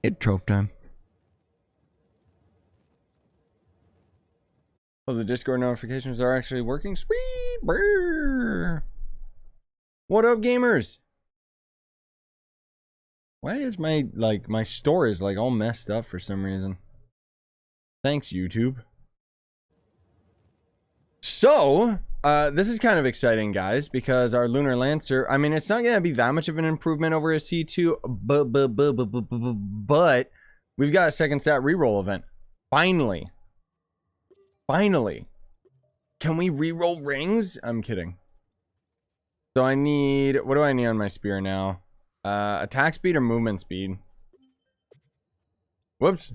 It's Trove time. Oh, the Discord notifications are actually working? Sweet! Brr. What up, gamers? Why is my store is like all messed up for some reason? Thanks, YouTube. So, this is kind of exciting, guys, because our Lunar Lancer, I mean, it's not going to be that much of an improvement over a C2, but we've got a second stat reroll event. Finally. Finally. Can we reroll rings? I'm kidding. So I need, what do I need on my spear now? Attack speed or movement speed? Whoops.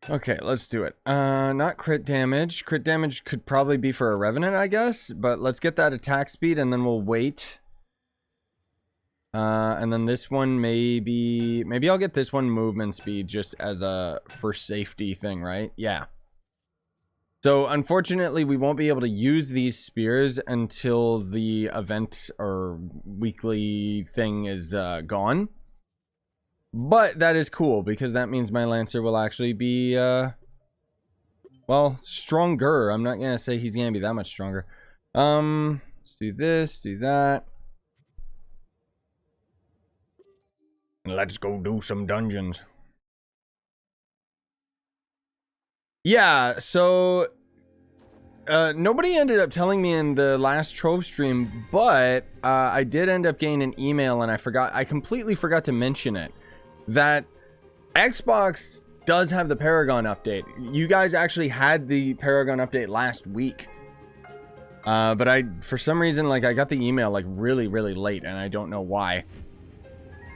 Okay, let's do it. Not crit damage. Crit damage could probably be for a Revenant, I guess. But let's get that attack speed and then we'll wait. And then this one maybe I'll get this one movement speed just as a for safety thing, right? Yeah. So unfortunately, we won't be able to use these spears until the event or weekly thing is gone. But that is cool because that means my Lancer will actually be, well, stronger. I'm not going to say he's going to be that much stronger. Let's do this, do that. And let's go do some dungeons. Yeah, so nobody ended up telling me in the last Trove stream, but I did end up getting an email and I completely forgot to mention it. That Xbox does have the Paragon update. You guys actually had the Paragon update last week. But for some reason, like, I got the email, like, really, really late, and I don't know why.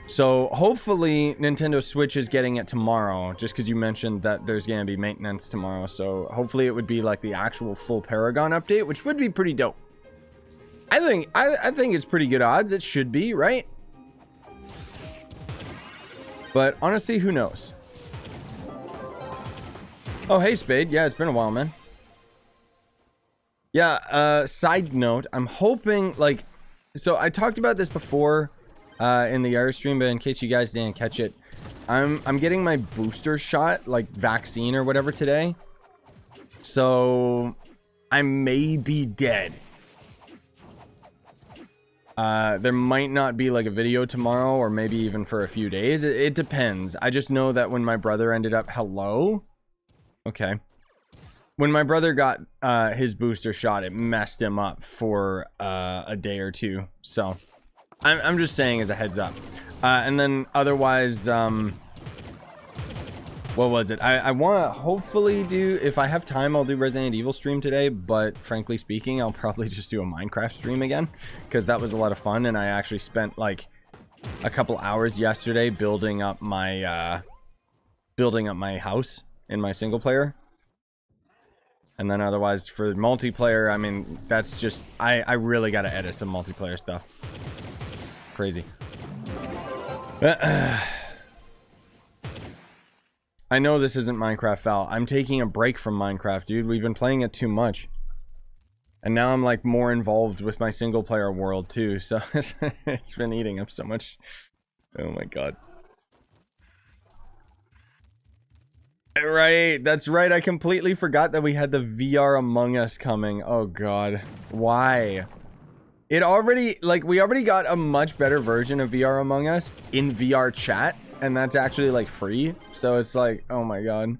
So, hopefully, Nintendo Switch is getting it tomorrow, just because you mentioned that there's going to be maintenance tomorrow. So, hopefully it would be, like, the actual full Paragon update, which would be pretty dope. I think it's pretty good odds. It should be, right? But honestly, who knows? Oh, hey, Spade. Yeah, it's been a while, man. Yeah, side note, I'm hoping, like, so I talked about this before in the other stream, but in case you guys didn't catch it, I'm getting my booster shot, like, vaccine or whatever today. So I may be dead. There might not be like a video tomorrow or maybe even for a few days. It depends. I just know that when my brother ended up, okay. When my brother got his booster shot, it messed him up for a day or two. So I'm just saying as a heads up. And then otherwise, what was it? I want to hopefully do, if I have time, I'll do Resident Evil stream today. But frankly speaking, I'll probably just do a Minecraft stream again. Because that was a lot of fun. And I actually spent like a couple hours yesterday building up my house in my single player. And then otherwise for multiplayer, I mean, that's just, I really got to edit some multiplayer stuff. Crazy. I know this isn't Minecraft, Val. I'm taking a break from Minecraft, dude. We've been playing it too much. And now I'm, like, more involved with my single-player world, too. So, it's been eating up so much. Oh, my God. Right. That's right. I completely forgot that we had the VR Among Us coming. Oh, God. Why? It already, like, we already got a much better version of VR Among Us in VR chat. And that's actually, like, free. So it's like, oh my God.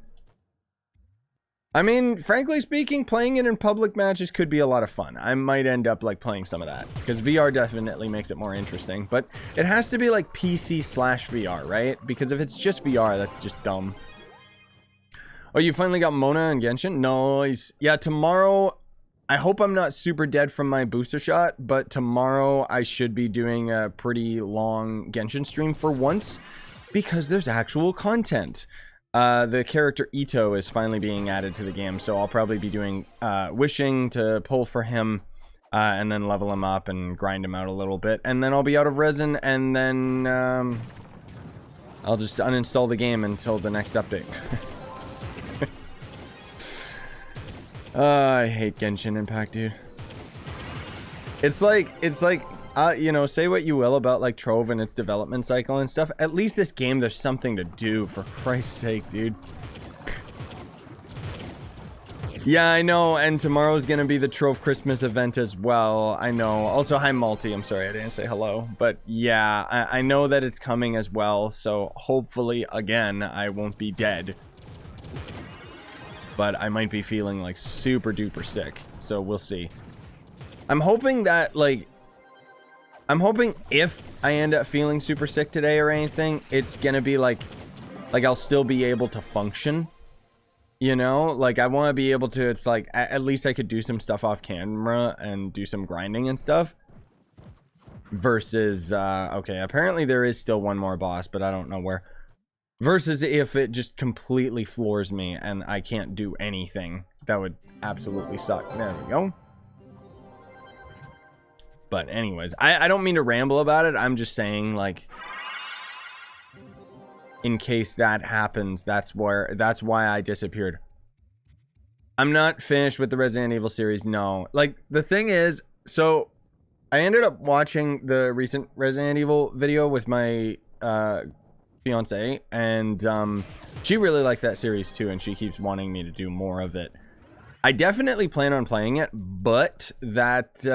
I mean, frankly speaking, playing it in public matches could be a lot of fun. I might end up, like, playing some of that. Because VR definitely makes it more interesting. But it has to be, like, PC/VR, right? Because if it's just VR, that's just dumb. Oh, you finally got Mona and Genshin? Nice. Yeah, tomorrow, I hope I'm not super dead from my booster shot. But tomorrow, I should be doing a pretty long Genshin stream for once. Because there's actual content. The character Ito is finally being added to the game, so I'll probably be doing wishing to pull for him, and then level him up and grind him out a little bit, and then I'll be out of resin, and then I'll just uninstall the game until the next update. I hate Genshin Impact, dude. It's like you know, say what you will about like Trove and its development cycle and stuff. At least this game, there's something to do, for Christ's sake, dude. Yeah, I know, and tomorrow's gonna be the Trove Christmas event as well. I know. Also, hi, Multi. I'm sorry I didn't say hello. But yeah, I know that it's coming as well, so hopefully, again, I won't be dead. But I might be feeling, like, super duper sick, so we'll see. I'm hoping that, like... I'm hoping if I end up feeling super sick today or anything, it's gonna be, like I'll still be able to function. You know, like I want to be able to, it's like at least I could do some stuff off camera and do some grinding and stuff versus okay, apparently there is still one more boss, but I don't know where, versus if it just completely floors me and I can't do anything. That would absolutely suck. There we go. But anyways, I don't mean to ramble about it. I'm just saying, like, in case that happens, that's why I disappeared. I'm not finished with the Resident Evil series, no. Like, the thing is, so I ended up watching the recent Resident Evil video with my fiance, and she really likes that series too, and she keeps wanting me to do more of it. I definitely plan on playing it, but that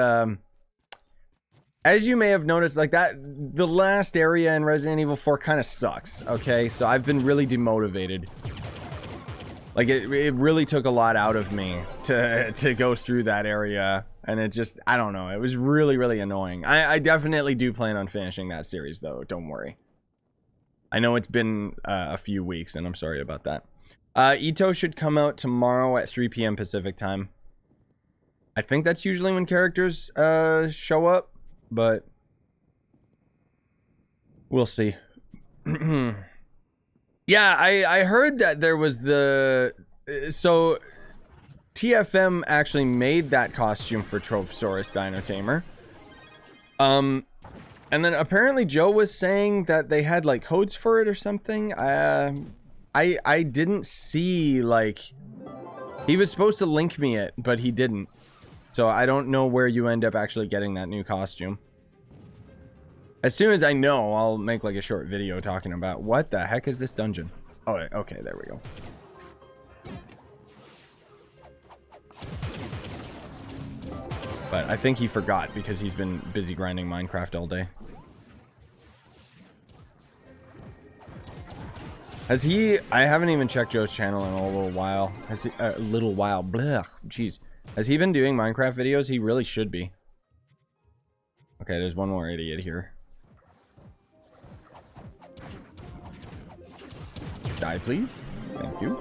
as you may have noticed, like that, the last area in Resident Evil 4 kind of sucks, okay? So I've been really demotivated. Like, it really took a lot out of me to go through that area. And it just, I don't know, it was really, really annoying. I definitely do plan on finishing that series, though, don't worry. I know it's been a few weeks, and I'm sorry about that. Ito should come out tomorrow at 3 p.m. Pacific time. I think that's usually when characters show up. But we'll see. Yeah, I heard that there was the... So, TFM actually made that costume for Trovesaurus Dino Tamer. And then apparently Joe was saying that they had, like, codes for it or something. I didn't see, like... He was supposed to link me it, but he didn't. So I don't know where you end up actually getting that new costume. As soon as I know, I'll make like a short video talking about what the heck is this dungeon. Oh, okay, there we go. But I think he forgot because he's been busy grinding Minecraft all day. Has he... I haven't even checked Joe's channel in a little while. Has he... a little while. Blech. Jeez. Has he been doing Minecraft videos? He really should be. Okay, there's one more idiot here. Die, please. Thank you.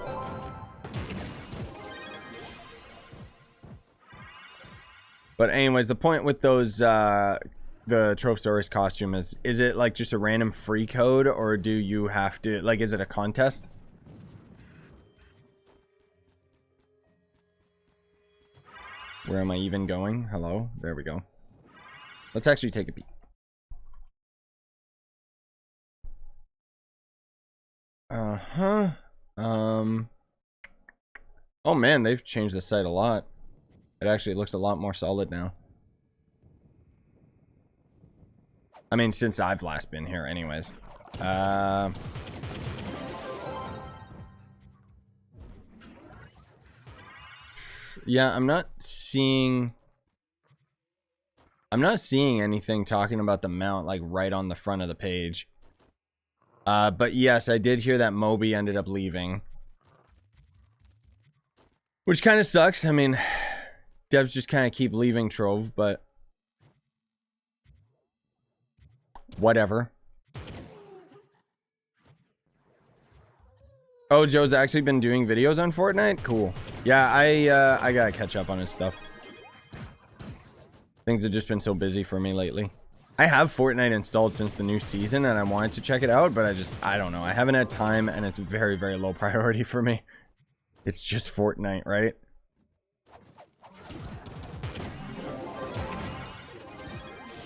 But anyways, the point with those, the Trovesaurus costume is it like just a random free code, or do you have to, like, is it a contest? Where am I even going? Hello? There we go. Let's actually take a peek. Uh-huh. Oh man, they've changed the site a lot. It actually looks a lot more solid now. I mean, since I've last been here anyways. Yeah, I'm not seeing anything talking about the mount, like, right on the front of the page. But yes, I did hear that Moby ended up leaving. Which kind of sucks. I mean, devs just kind of keep leaving Trove, but... whatever. Oh, Joe's actually been doing videos on Fortnite? Cool. Yeah, I gotta catch up on his stuff. Things have just been so busy for me lately. I have Fortnite installed since the new season, and I wanted to check it out, but I don't know. I haven't had time, and it's very, very low priority for me. It's just Fortnite, right?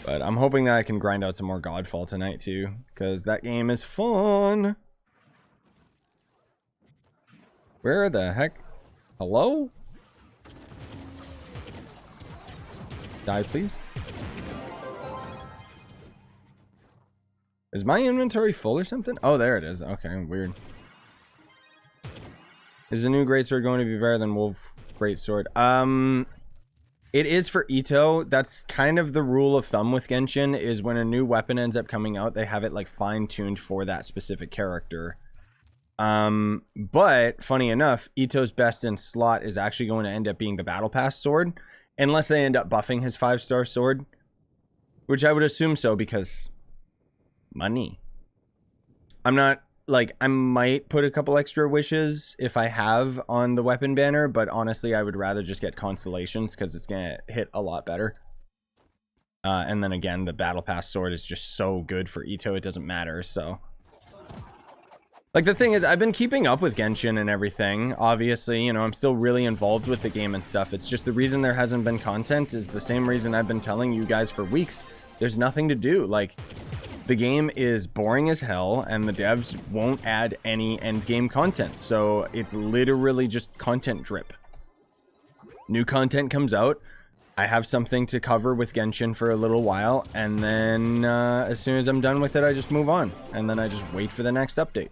But I'm hoping that I can grind out some more Godfall tonight, too, because that game is fun. Where the heck? Hello? Die, please. Is my inventory full or something? Oh, there it is. Okay, weird. Is the new greatsword going to be better than Wolf greatsword? It is for Ito. That's kind of the rule of thumb with Genshin, is when a new weapon ends up coming out, they have it like fine-tuned for that specific character. But funny enough, Ito's best in slot is actually going to end up being the Battle Pass sword, unless they end up buffing his 5-star sword, which I would assume so, because money. I'm not, like, I might put a couple extra wishes if I have on the weapon banner, but honestly, I would rather just get constellations because it's going to hit a lot better. And then again, the Battle Pass sword is just so good for Ito, it doesn't matter, so. Like, the thing is, I've been keeping up with Genshin and everything. Obviously, you know, I'm still really involved with the game and stuff. It's just the reason there hasn't been content is the same reason I've been telling you guys for weeks. There's nothing to do. Like, the game is boring as hell, and the devs won't add any endgame content. So it's literally just content drip. New content comes out. I have something to cover with Genshin for a little while, and then as soon as I'm done with it, I just move on. And then I just wait for the next update.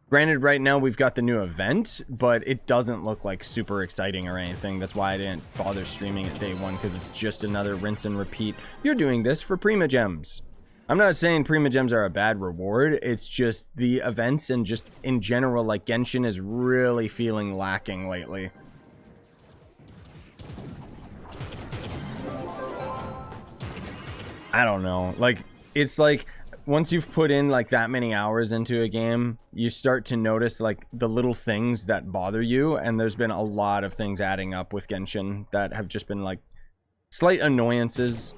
Granted, right now we've got the new event, but it doesn't look like super exciting or anything. That's why I didn't bother streaming it day one, because it's just another rinse and repeat. You're doing this for Prima Gems. I'm not saying Prima Gems are a bad reward. It's just the events and just in general, like, Genshin is really feeling lacking lately. I don't know. Like, it's like, once you've put in like that many hours into a game, you start to notice like the little things that bother you, and there's been a lot of things adding up with Genshin that have just been like slight annoyances,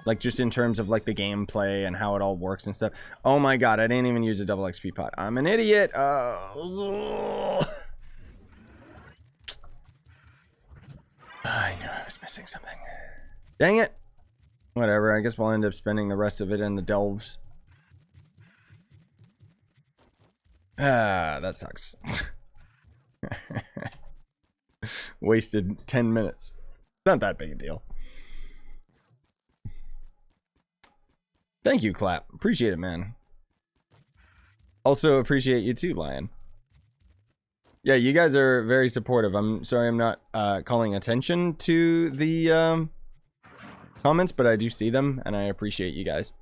like just in terms of like the gameplay and how it all works and stuff. Oh my god, I didn't even use a double XP pot. I'm an idiot. I knew I was missing something. Dang it. Whatever, I guess we'll end up spending the rest of it in the delves. Ah, that sucks. Wasted 10 minutes. Not that big a deal. Thank you, Clap. Appreciate it, man. Also appreciate you too, Lion. Yeah, you guys are very supportive. I'm sorry I'm not calling attention to the comments, but I do see them, and I appreciate you guys.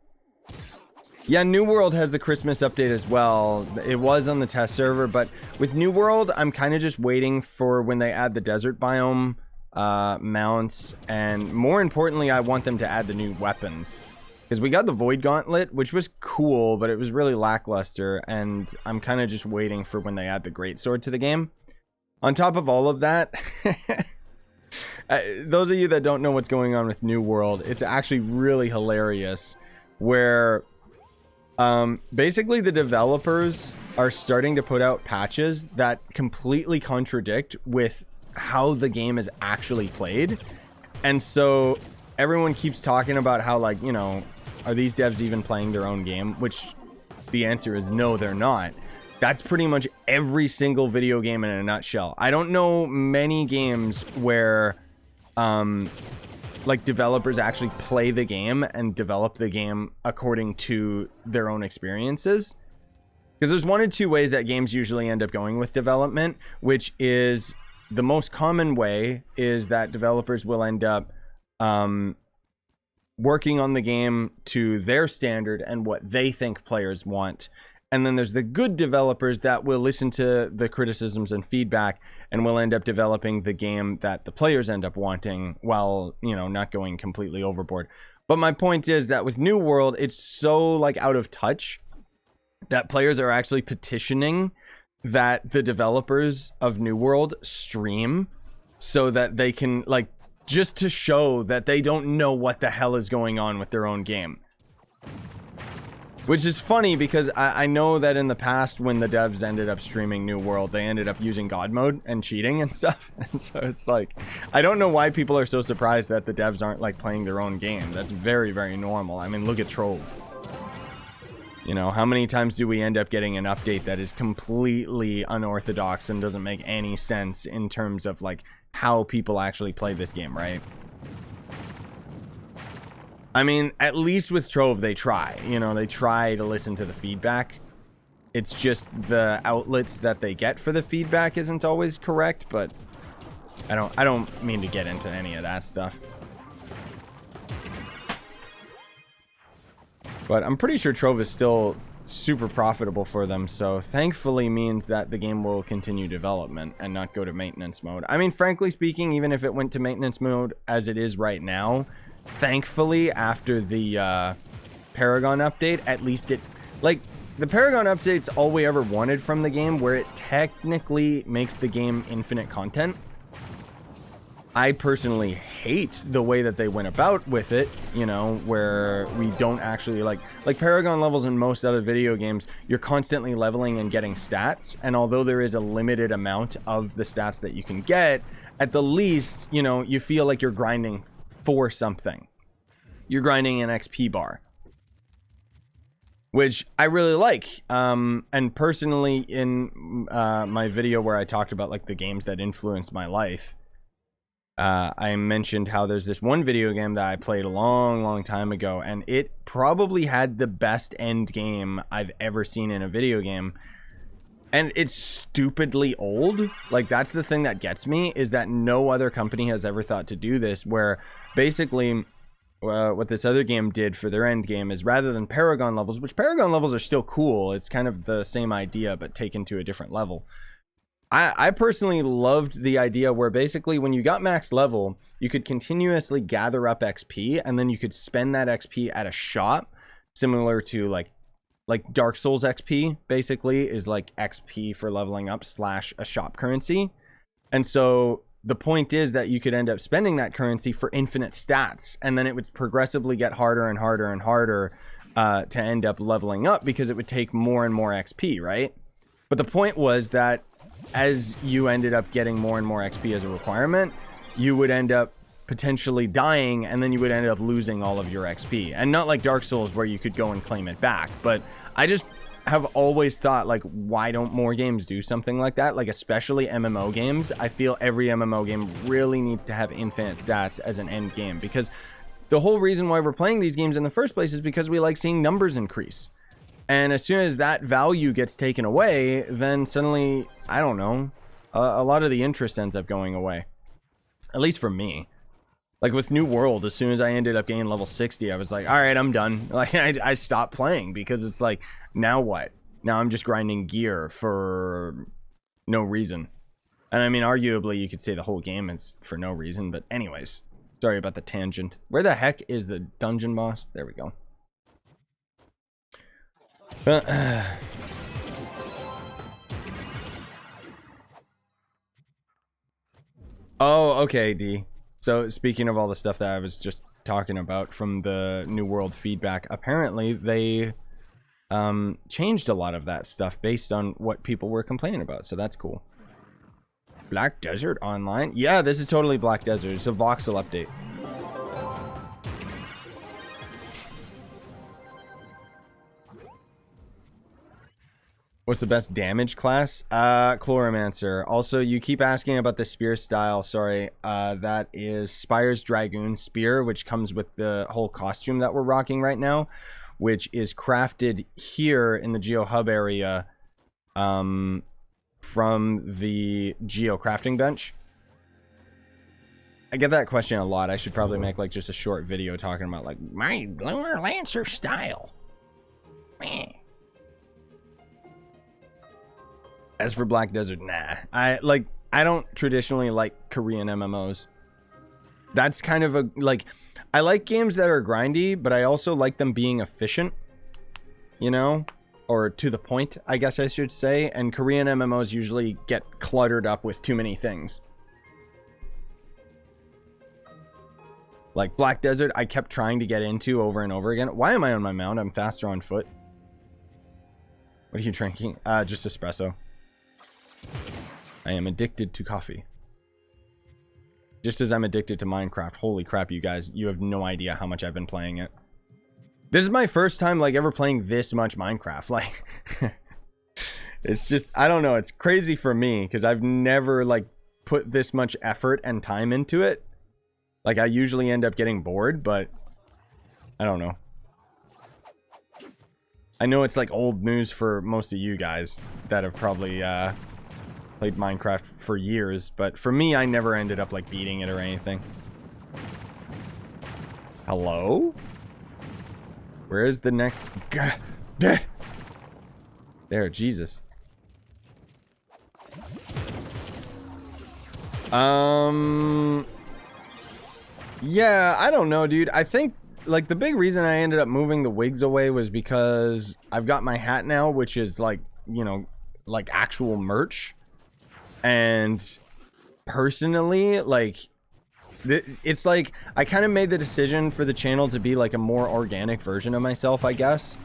Yeah, New World has the Christmas update as well. It was on the test server, but with New World, I'm kind of just waiting for when they add the desert biome mounts, and more importantly, I want them to add the new weapons. Because we got the Void Gauntlet, which was cool, but it was really lackluster, and I'm kind of just waiting for when they add the Greatsword to the game. On top of all of that, those of you that don't know what's going on with New World, it's actually really hilarious, where basically the developers are starting to put out patches that completely contradict with how the game is actually played. And so everyone keeps talking about how, like, you know, are these devs even playing their own game? Which the answer is no, they're not. That's pretty much every single video game in a nutshell. I don't know many games where like developers actually play the game and develop the game according to their own experiences. Because there's one of two ways that games usually end up going with development, which is the most common way is that developers will end up working on the game to their standard and what they think players want. And then there's the good developers that will listen to the criticisms and feedback and will end up developing the game that the players end up wanting while, you know, not going completely overboard. But my point is that with New World, it's so like out of touch that players are actually petitioning that the developers of New World stream so that they can, like, just to show that they don't know what the hell is going on with their own game. Which is funny because I know that in the past when the devs ended up streaming New World, they ended up using God mode and cheating and stuff. And so it's like, I don't know why people are so surprised that the devs aren't like playing their own game. That's very, very normal. I mean, look at Trove. You know, how many times do we end up getting an update that is completely unorthodox and doesn't make any sense in terms of like how people actually play this game, right? I mean, at least with Trove, they try. You know, they try to listen to the feedback. It's just the outlets that they get for the feedback isn't always correct, but I don't mean to get into any of that stuff. But I'm pretty sure Trove is still super profitable for them, so thankfully means that the game will continue development and not go to maintenance mode. I mean, frankly speaking, even if it went to maintenance mode as it is right now, thankfully after the Paragon update, at least it, like, the Paragon update's all we ever wanted from the game, where it technically makes the game infinite content. I personally hate the way that they went about with it, you know, where we don't actually like Paragon levels in most other video games, you're constantly leveling and getting stats, and although there is a limited amount of the stats that you can get, at the least, you know, you feel like you're grinding for something. You're grinding an XP bar, which I really like. And personally, in my video where I talked about like the games that influenced my life, I mentioned how there's this one video game that I played a long time ago, and it probably had the best end game I've ever seen in a video game. And it's stupidly old. Like, that's the thing that gets me, is that no other company has ever thought to do this, where basically what this other game did for their end game is, rather than Paragon levels, which Paragon levels are still cool, it's kind of the same idea but taken to a different level. I personally loved the idea where basically when you got max level, you could continuously gather up XP, and then you could spend that XP at a shop, similar to like Dark Souls XP basically is like XP for leveling up / a shop currency. And so the point is that you could end up spending that currency for infinite stats, and then it would progressively get harder and harder and harder to end up leveling up, because it would take more and more XP, right? But the point was that as you ended up getting more and more XP as a requirement, you would end up potentially dying, and then you would end up losing all of your XP. And not like Dark Souls where you could go and claim it back, but I just have always thought, like, why don't more games do something like that? Like, especially MMO games. I feel every MMO game really needs to have infinite stats as an end game, because the whole reason why we're playing these games in the first place is because we like seeing numbers increase. And as soon as that value gets taken away, then suddenly, I don't know, a lot of the interest ends up going away. At least for me. Like with New World, as soon as I ended up getting level 60, I was like, all right, I'm done. Like, I stopped playing, because it's like, now what? Now I'm just grinding gear for no reason. And I mean, arguably, you could say the whole game is for no reason. But anyways, sorry about the tangent. Where the heck is the dungeon boss? There we go. Oh, okay, D. So speaking of all the stuff that I was just talking about from the New World feedback, apparently they changed a lot of that stuff based on what people were complaining about. So that's cool. Black Desert Online? Yeah, this is totally Black Desert. It's a voxel update. What's the best damage class? Chloromancer. Also, you keep asking about the spear style. Sorry. That is Spire's Dragoon Spear, which comes with the whole costume that we're rocking right now, which is crafted here in the Geo Hub area from the Geo Crafting Bench. I get that question a lot. I should probably make like just a short video talking about like my Lunar Lancer style. Meh. As for Black Desert, nah. I don't traditionally like Korean MMOs. That's kind of a, like, I like games that are grindy, but I also like them being efficient, you know, or to the point, I guess I should say. And Korean MMOs usually get cluttered up with too many things. Like Black Desert, I kept trying to get into over and over again. Why am I on my mount? I'm faster on foot. What are you drinking? Just espresso. I am addicted to coffee. Just as I'm addicted to Minecraft. Holy crap, you guys. You have no idea how much I've been playing it. This is my first time, like, ever playing this much Minecraft. Like, it's just, I don't know. It's crazy for me, because I've never, like, put this much effort and time into it. Like, I usually end up getting bored, but I don't know. I know it's like old news for most of you guys that have probably played Minecraft for years, but for me, I never ended up like beating it or anything. Hello? Where is the next? There, Jesus. Yeah, I don't know, dude. I think like the big reason I ended up moving the wigs away was because I've got my hat now, which is like, you know, like actual merch. And personally, like it's like I kind of made the decision for the channel to be like a more organic version of myself, I guess.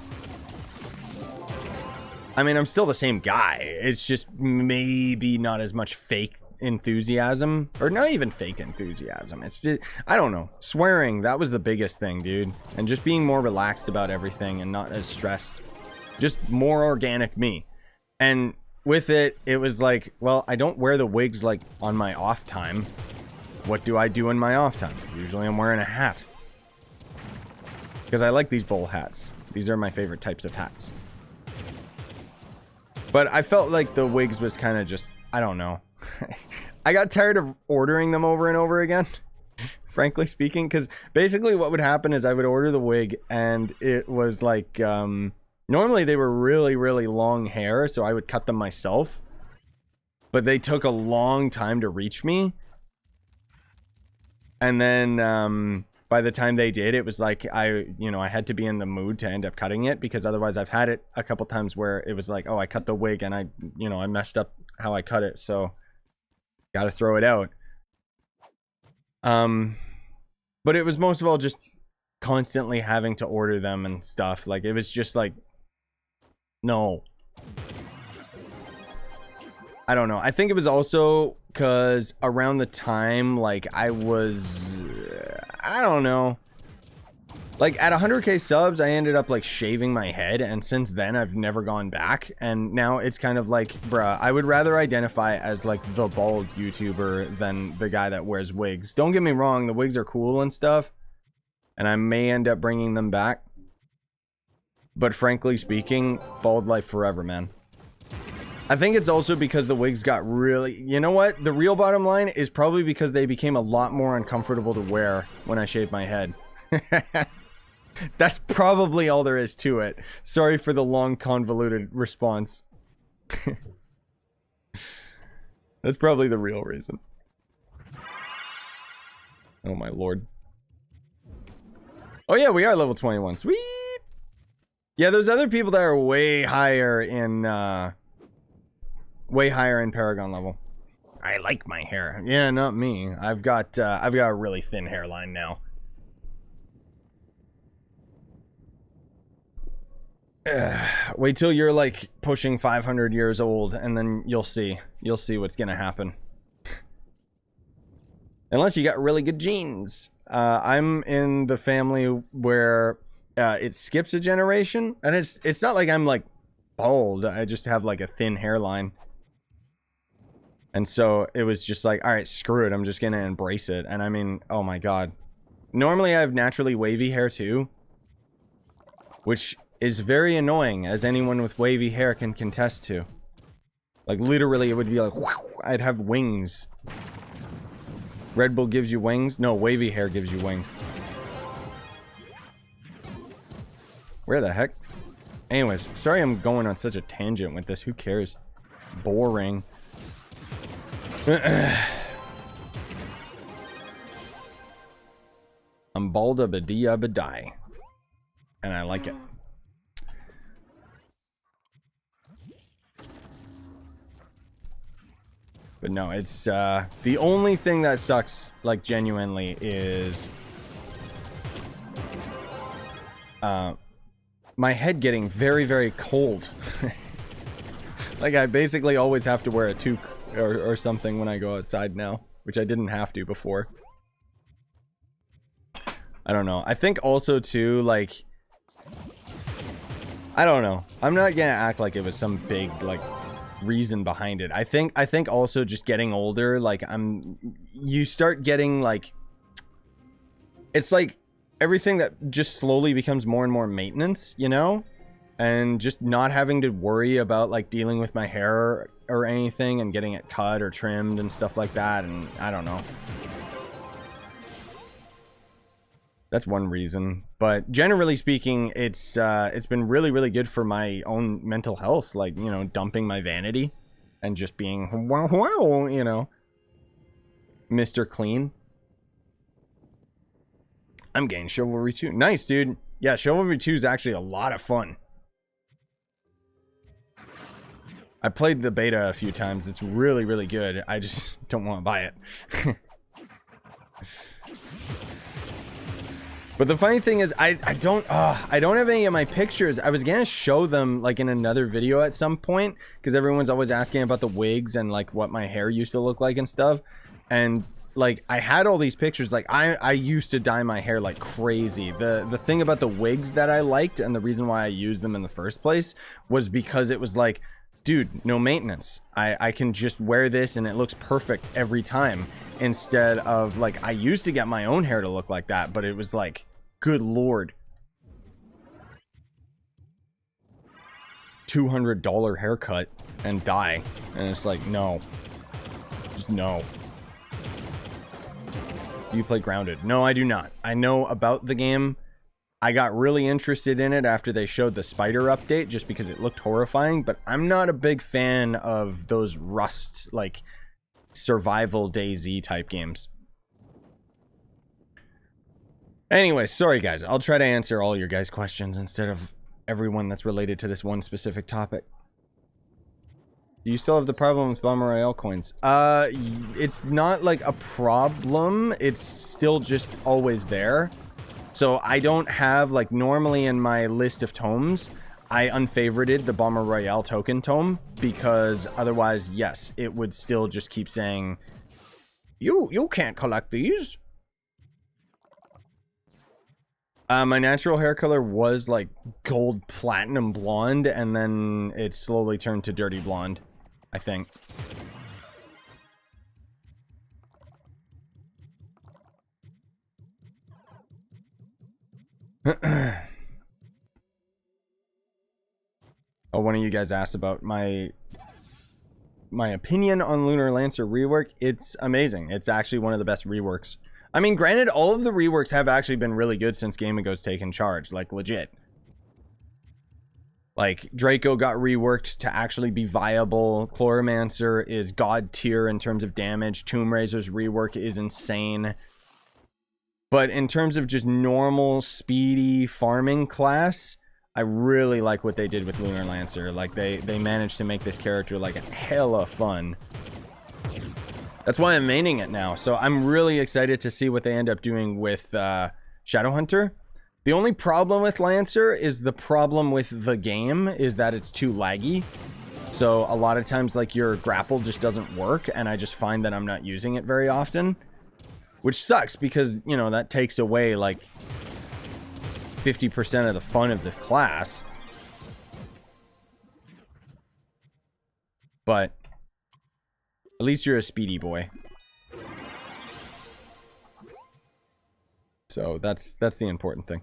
I mean, I'm still the same guy. It's just maybe not as much fake enthusiasm, or not even fake enthusiasm. It's just, I don't know. Swearing, that was the biggest thing, dude. And just being more relaxed about everything and not as stressed. Just more organic me. And with it, it was like, well, I don't wear the wigs like on my off time. What do I do in my off time? Usually I'm wearing a hat. Because I like these bowl hats. These are my favorite types of hats. But I felt like the wigs was kind of just, I don't know. I got tired of ordering them over and over again, frankly speaking, because basically what would happen is I would order the wig and it was like, normally they were really, really long hair, so I would cut them myself. But they took a long time to reach me. And then by the time they did, it was like I had to be in the mood to end up cutting it, because otherwise I've had it a couple times where it was like, oh, I cut the wig and I messed up how I cut it, so got to throw it out. But it was most of all just constantly having to order them and stuff. Like it was just like, no. I don't know. I think it was also because around the time, like, I was, I don't know. Like, at 100k subs, I ended up, like, shaving my head, and since then, I've never gone back, and now it's kind of like, bruh, I would rather identify as, like, the bald YouTuber than the guy that wears wigs. Don't get me wrong, the wigs are cool and stuff, and I may end up bringing them back, but frankly speaking, bald life forever, man. I think it's also because the wigs got really... You know what? The real bottom line is probably because they became a lot more uncomfortable to wear when I shaved my head. That's probably all there is to it. Sorry for the long, convoluted response. That's probably the real reason. Oh my lord. Oh yeah, we are level 21. Sweet! Yeah, there's other people that are way higher in Paragon level. I like my hair. Yeah, not me. I've got a really thin hairline now. Wait till you're like pushing 500 years old, and then you'll see what's gonna happen. Unless you got really good genes. I'm in the family where it skips a generation, and it's not like I'm like bald. I just have like a thin hairline. And so it was just like, all right, screw it. I'm just going to embrace it. And I mean, oh my God. Normally I have naturally wavy hair too, which is very annoying, as anyone with wavy hair can contest to. Like literally it would be like, whoosh, I'd have wings. Red Bull gives you wings? No, wavy hair gives you wings. Where the heck? Anyways, sorry I'm going on such a tangent with this. Who cares? Boring. I'm balda-ba-dee-a-ba-die. And I like it. But no, it's the only thing that sucks, like, genuinely is my head getting very, very cold. Like, I basically always have to wear a toque or something when I go outside now, which I didn't have to before. I don't know. I think also too, like, I don't know. I'm not gonna act like it was some big, like, reason behind it. I think also just getting older, like, you start getting, like, it's like everything that just slowly becomes more and more maintenance, you know? And just not having to worry about like dealing with my hair or anything and getting it cut or trimmed and stuff like that. And I don't know. That's one reason. But generally speaking, it's been really, really good for my own mental health. Like, you know, dumping my vanity and just being, wow, you know, Mr. Clean. I'm getting Chivalry 2. Nice, dude. Yeah, Chivalry 2 is actually a lot of fun. I played the beta a few times. It's really, really good. I just don't want to buy it. But the funny thing is, I don't have any of my pictures. I was gonna show them like in another video at some point, because everyone's always asking about the wigs and like what my hair used to look like and stuff. And like I had all these pictures. Like I used to dye my hair like crazy. The thing about the wigs that I liked, and the reason why I used them in the first place, was because it was like, dude, no maintenance. I can just wear this and it looks perfect every time, instead of like, I used to get my own hair to look like that, but it was like, good lord, $200 haircut and dye, and it's like, no, just no. Do you play Grounded? No, I do not. I know about the game. I got really interested in it after they showed the spider update, just because it looked horrifying, but I'm not a big fan of those Rust, like, survival DayZ type games. Anyway, sorry guys, I'll try to answer all your guys' questions instead of everyone that's related to this one specific topic. Do you still have the problem with Bomber Royale coins? It's not like a problem, it's still just always there. So I don't have, like, normally in my list of tomes, I unfavorited the Bomber Royale token tome, because otherwise, yes, it would still just keep saying, you can't collect these. My natural hair color was like gold platinum blonde, and then it slowly turned to dirty blonde, I think. Oh, one of you guys asked about my opinion on Lunar Lancer rework. It's amazing. It's actually one of the best reworks. I mean, granted, all of the reworks have actually been really good since Game & Go's taken charge, like legit. Like, Draco got reworked to actually be viable. Chloromancer is god tier in terms of damage. Tomb Razor's rework is insane. But in terms of just normal, speedy farming class, I really like what they did with Lunar Lancer. Like, they managed to make this character, like, hella fun. That's why I'm maining it now. So I'm really excited to see what they end up doing with Shadowhunter. The only problem with Lancer is the problem with the game is that it's too laggy. So a lot of times, like, your grapple just doesn't work, and I just find that I'm not using it very often. Which sucks, because, you know, that takes away, like, 50% of the fun of the class. But at least you're a speedy boy. So that's the important thing.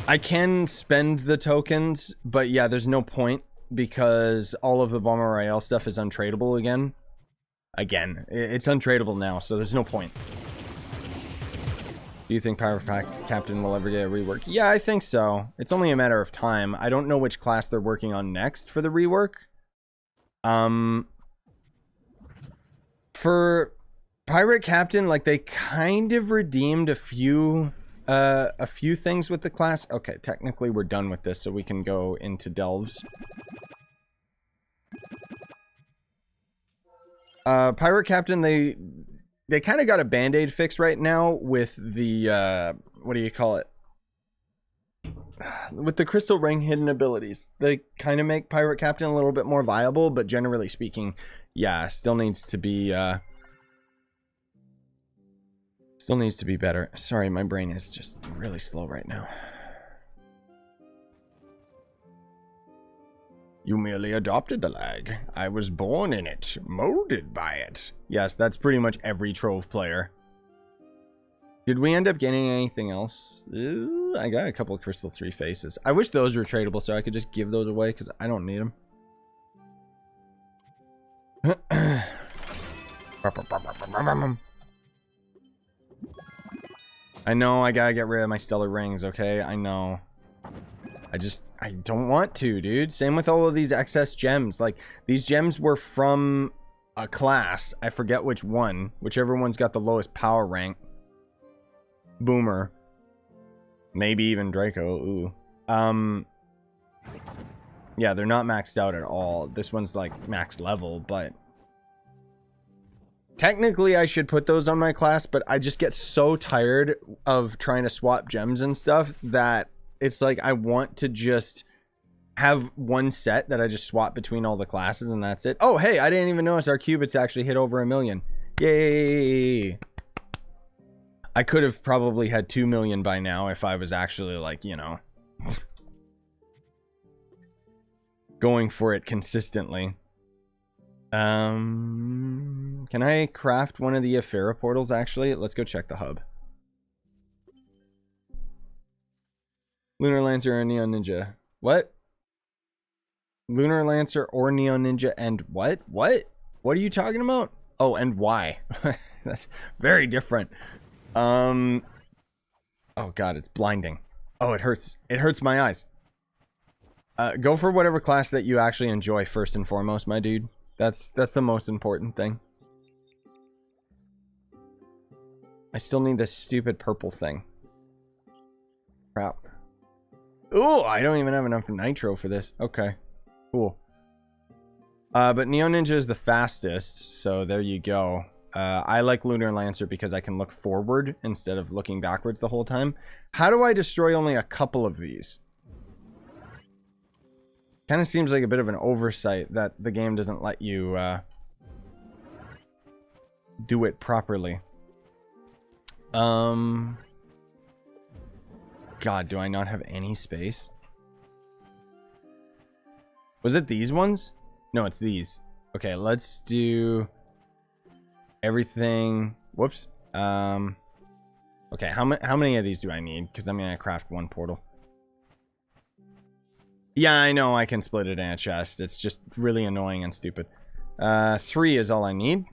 I can spend the tokens, but yeah, there's no point, because all of the Bomber Royale stuff is untradeable again. It's untradeable now, so there's no point. Do you think Pirate Captain will ever get a rework? Yeah, I think so. It's only a matter of time. I don't know which class they're working on next for the rework. For Pirate Captain, like, they kind of redeemed a few things with the class. Okay, technically we're done with this, so we can go into delves. Pirate Captain, they kind of got a band-aid fix right now with the what do you call it? With the crystal ring hidden abilities. They kind of make Pirate Captain a little bit more viable, but generally speaking, yeah, still needs to be better. Sorry, my brain is just really slow right now. You merely adopted the lag. I was born in it, molded by it. Yes, that's pretty much every Trove player. Did we end up getting anything else? I got a couple of Crystal 3 faces. I wish those were tradable so I could just give those away because I don't need them. I know I gotta get rid of my stellar rings, okay? I know. I don't want to, dude. Same with all of these excess gems. Like, these gems were from a class. I forget which one. Whichever one's got the lowest power rank. Boomer. Maybe even Draco. Ooh. Yeah, they're not maxed out at all. This one's like max level, but technically I should put those on my class, but I just get so tired of trying to swap gems and stuff that it's like I want to just have one set that I just swap between all the classes and that's it. Oh, hey, I didn't even notice our qubits actually hit over 1 million. Yay! I could have probably had 2 million by now if I was actually like, you know, going for it consistently. Can I craft one of the Ephera portals actually? Let's go check the hub. Lunar Lancer or Neon Ninja? What? Lunar Lancer or Neon Ninja and what? What? What are you talking about? Oh, and why? That's very different. Oh god, it's blinding. Oh, it hurts. It hurts my eyes. Go for whatever class that you actually enjoy first and foremost, my dude. That's the most important thing. I still need this stupid purple thing. Crap. Oh, I don't even have enough nitro for this. Okay, cool. But Neon Ninja is the fastest, so there you go. I like Lunar Lancer because I can look forward instead of looking backwards the whole time. How do I destroy only a couple of these? Kind of seems like a bit of an oversight that the game doesn't let you do it properly. God, do I not have any space? Was it these ones? No, it's these. Okay, let's do everything. Whoops. Okay, how many of these do I need? Because I'm gonna craft one portal. Yeah, I know I can split it in a chest. It's just really annoying and stupid. 3 is all I need.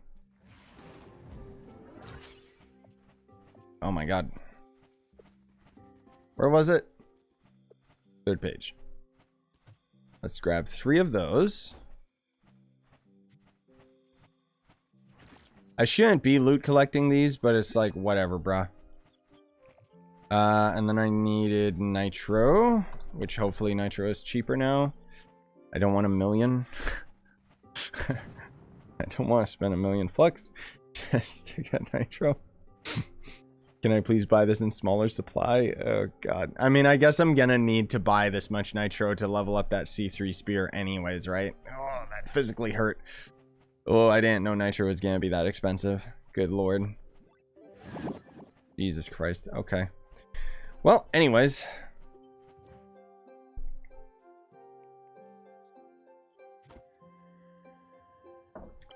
Oh my god. Where was it? 3rd page. Let's grab 3 of those. I shouldn't be loot collecting these, but it's like, whatever, bruh. And then I needed nitro, which hopefully nitro is cheaper now. I don't want 1 million. I don't want to spend 1 million flux just to get nitro. Can I please buy this in smaller supply? Oh god. I mean, I guess I'm gonna need to buy this much nitro to level up that C3 spear anyways, right? Oh, that physically hurt. Oh, I didn't know nitro was gonna be that expensive. Good lord. Jesus Christ. Okay. Well, anyways.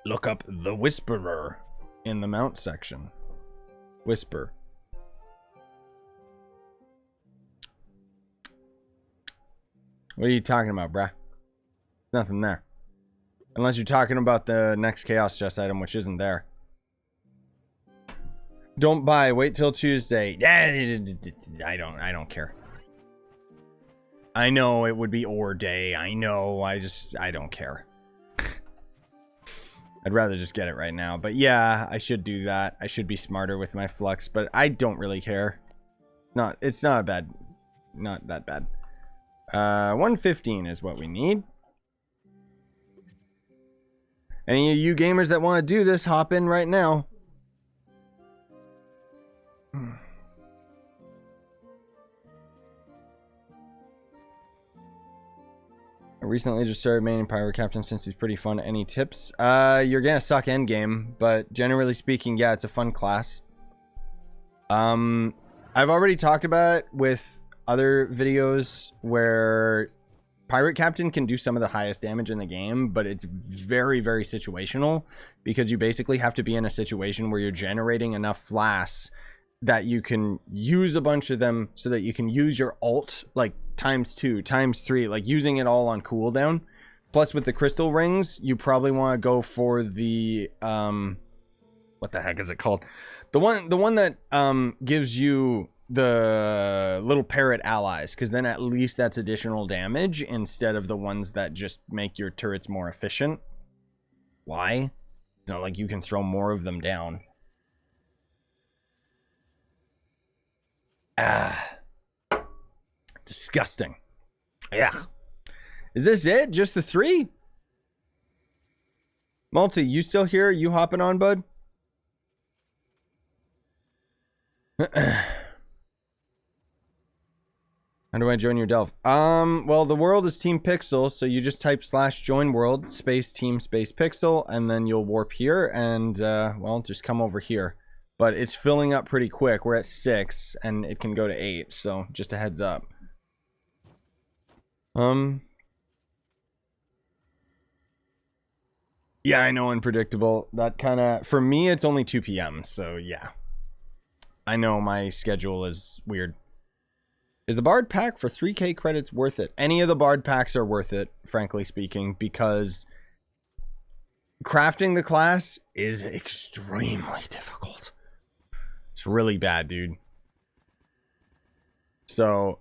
Look up the Whisperer in the mount section. Whisper. What are you talking about, bruh? Nothing there. Unless you're talking about the next Chaos Chest item, which isn't there. Don't buy. Wait till Tuesday. I don't care. I know it would be ore day. I know. I don't care. I'd rather just get it right now. But yeah, I should do that. I should be smarter with my flux, but I don't really care. It's not bad. Not that bad. 115 is what we need. Any of you gamers that want to do this, hop in right now. I recently just started maining Pyro Captain since he's pretty fun. Any tips? You're gonna suck endgame, but generally speaking, yeah, it's a fun class. I've already talked about it with other videos where Pirate Captain can do some of the highest damage in the game, but it's very, very situational because you basically have to be in a situation where you're generating enough flasks that you can use a bunch of them so that you can use your ult like ×2, ×3, like using it all on cooldown. Plus with the crystal rings, you probably want to go for the what the heck is it called? The one that gives you the little parrot allies, because then at least that's additional damage instead of the ones that just make your turrets more efficient. Why? It's not like you can throw more of them down. Ah, disgusting. Yeah. Is this it? Just the 3? Multi, you still here? You hopping on, bud? How do I join your delve? Well, the world is Team Pixel, so you just type /join world space team space pixel, and then you'll warp here, and well, just come over here. But it's filling up pretty quick. We're at 6, and it can go to 8, so just a heads up. Yeah, I know, unpredictable. That kind of, for me, it's only 2 p.m., so yeah. I know my schedule is weird. Is the Bard pack for 3k credits worth it? Any of the Bard packs are worth it, frankly speaking, because crafting the class is extremely difficult. It's really bad, dude. So,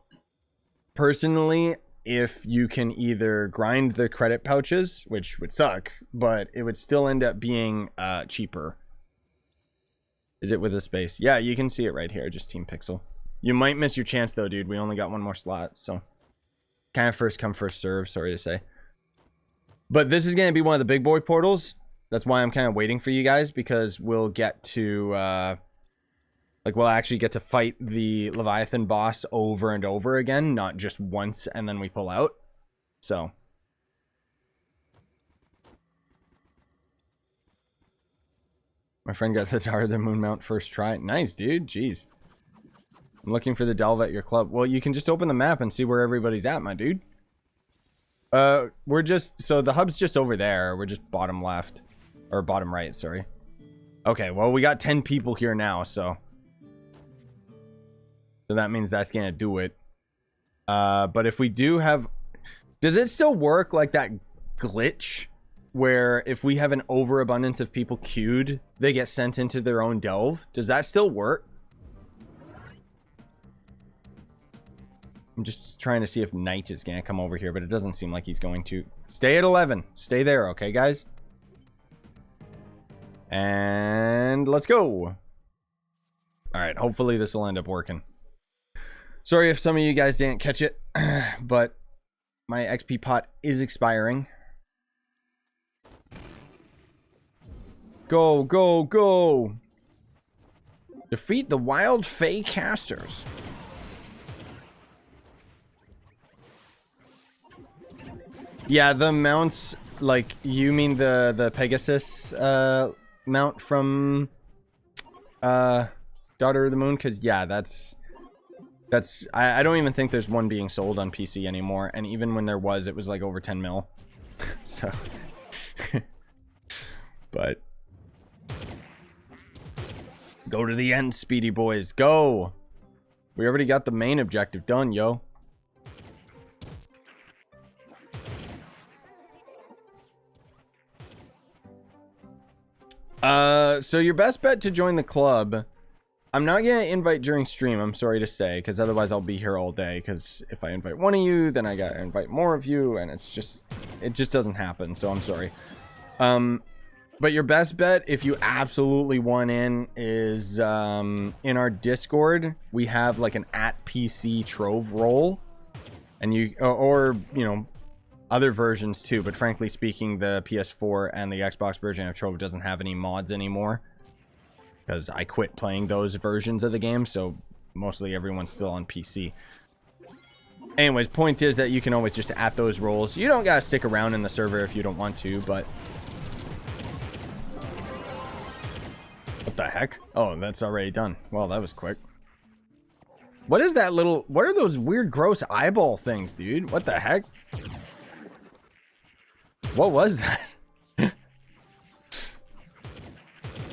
personally, if you can either grind the credit pouches, which would suck, but it would still end up being cheaper. Is it with a space? Yeah, you can see it right here, just Team Pixel. You might miss your chance though, dude. We only got 1 more slot, so kind of first come, first serve, sorry to say. But this is going to be one of the big boy portals. That's why I'm kind of waiting for you guys, because we'll get to like we'll actually get to fight the Leviathan boss over and over again, not just once and then we pull out. So my friend got the Tower of the Moon mount first try. Nice, dude. Jeez. I'm looking for the delve at your club. Well, you can just open the map and see where everybody's at, my dude. We're just, so the hub's just over there. We're just bottom left. Or bottom right, sorry. Okay, well, we got 10 people here now, so. So that means that's gonna do it. But if we do have, does it still work like that glitch where if we have an overabundance of people queued, they get sent into their own delve? Does that still work? I'm just trying to see if Knight is gonna come over here, but it doesn't seem like he's going to. Stay at 11. Stay there, okay, guys? And let's go. All right, hopefully this will end up working. Sorry if some of you guys didn't catch it, but my XP pot is expiring. Go, go, go. Defeat the Wild Fey Casters. Yeah, the mounts, like, you mean the Pegasus mount from Daughter of the Moon? Because, yeah, that's I don't even think there's one being sold on PC anymore. And even when there was, it was like over 10 mil. So, but go to the end, speedy boys. Go. We already got the main objective done, yo. So your best bet to join the club, I'm not gonna invite during stream, I'm sorry to say, because otherwise I'll be here all day, because if I invite one of you, then I gotta invite more of you, and it just doesn't happen, so I'm sorry. But your best bet, if you absolutely want in, is in our Discord, we have like an @PC Trove role, and you, or you know, other versions too, but frankly speaking, the PS4 and the Xbox version of Trove doesn't have any mods anymore, because I quit playing those versions of the game, so mostly everyone's still on PC. Anyways, point is that you can always just @ those roles. You don't gotta stick around in the server if you don't want to, but what the heck? Oh, that's already done. Well, that was quick. What is that little, what are those weird gross eyeball things, dude? What the heck? What was that? That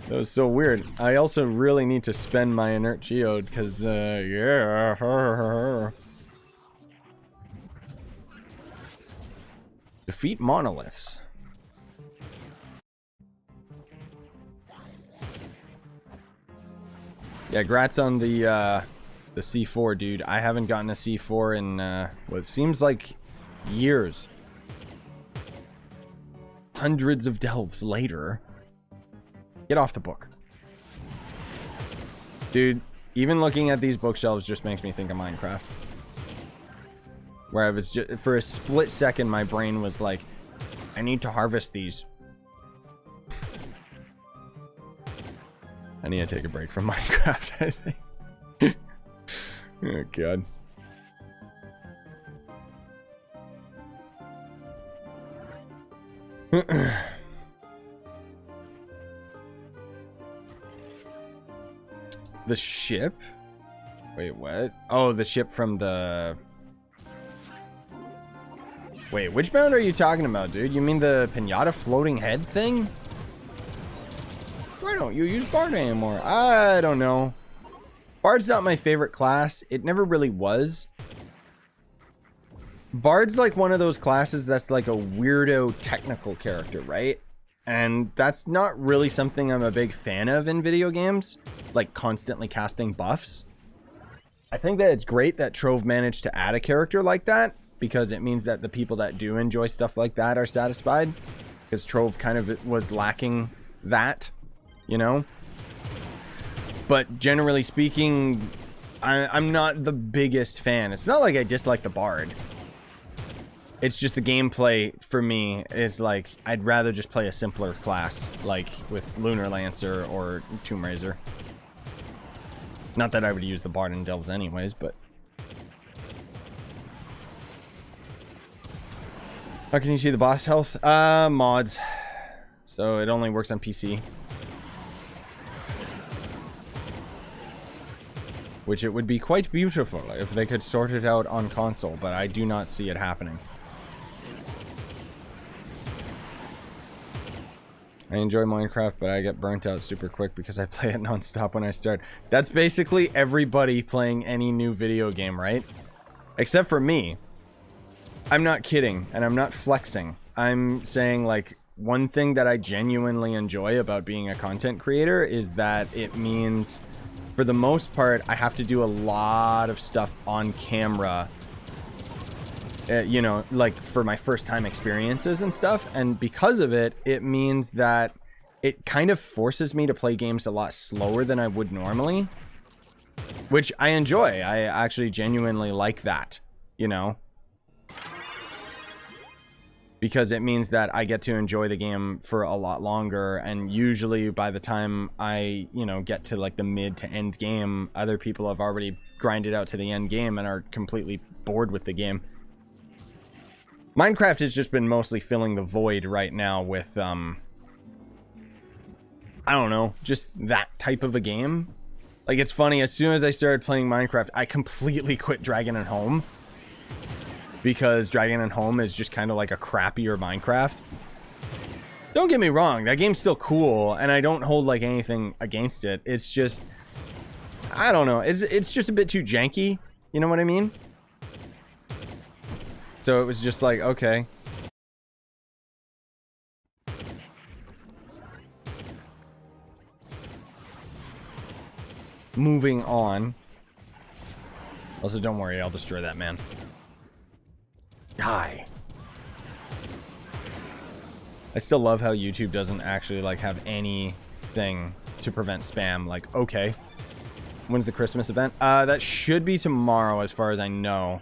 was so weird. I also really need to spend my inert geode because, yeah. Defeat monoliths. Yeah, grats on the C4, dude. I haven't gotten a C4 in what seems like years. Hundreds of delves later. Get off the book. Dude, even looking at these bookshelves just makes me think of Minecraft. Where I was just, for a split second, my brain was like, I need to harvest these. I need to take a break from Minecraft, I think. Oh, God. The ship? Wait, what? Oh, the ship from the... Wait, which mound are you talking about, dude? You mean the pinata floating head thing? Why don't you use Bard anymore? I don't know. Bard's not my favorite class. It never really was. Bard's like one of those classes that's like a weirdo technical character, right? And that's not really something I'm a big fan of in video games, like constantly casting buffs. I think that it's great that Trove managed to add a character like that, because it means that the people that do enjoy stuff like that are satisfied, because Trove kind of was lacking that, you know? But generally speaking, I'm not the biggest fan. It's not like I dislike the Bard. It's just the gameplay for me is like, I'd rather just play a simpler class, like with Lunar Lancer or Tomb Raiser. Not that I would use the Bard in Delves anyways, but... How can you see the boss health? Mods. So it only works on PC. Which it would be quite beautiful if they could sort it out on console, but I do not see it happening. I enjoy Minecraft, but I get burnt out super quick because I play it non-stop when I start. That's basically everybody playing any new video game, right? Except for me. I'm not kidding, and I'm not flexing. I'm saying, like, one thing that I genuinely enjoy about being a content creator is that it means, for the most part, I have to do a lot of stuff on camera. You know, like for my first time experiences and stuff, and because of it, it means that it kind of forces me to play games a lot slower than I would normally, which I enjoy. I actually genuinely like that, you know, because it means that I get to enjoy the game for a lot longer, and usually by the time I, you know, get to like the mid to end game, other people have already grinded out to the end game and are completely bored with the game. Minecraft has just been mostly filling the void right now with, I don't know, just that type of a game. Like, it's funny, as soon as I started playing Minecraft, I completely quit Dragon and Home. Because Dragon and Home is just kind of like a crappier Minecraft. Don't get me wrong, that game's still cool, and I don't hold, like, anything against it. It's just, I don't know, it's just a bit too janky, you know what I mean? So it was just like, okay. Moving on. Also, don't worry, I'll destroy that man. Die. I still love how YouTube doesn't actually, like, have anything to prevent spam. Like, okay. When's the Christmas event? That should be tomorrow, as far as I know.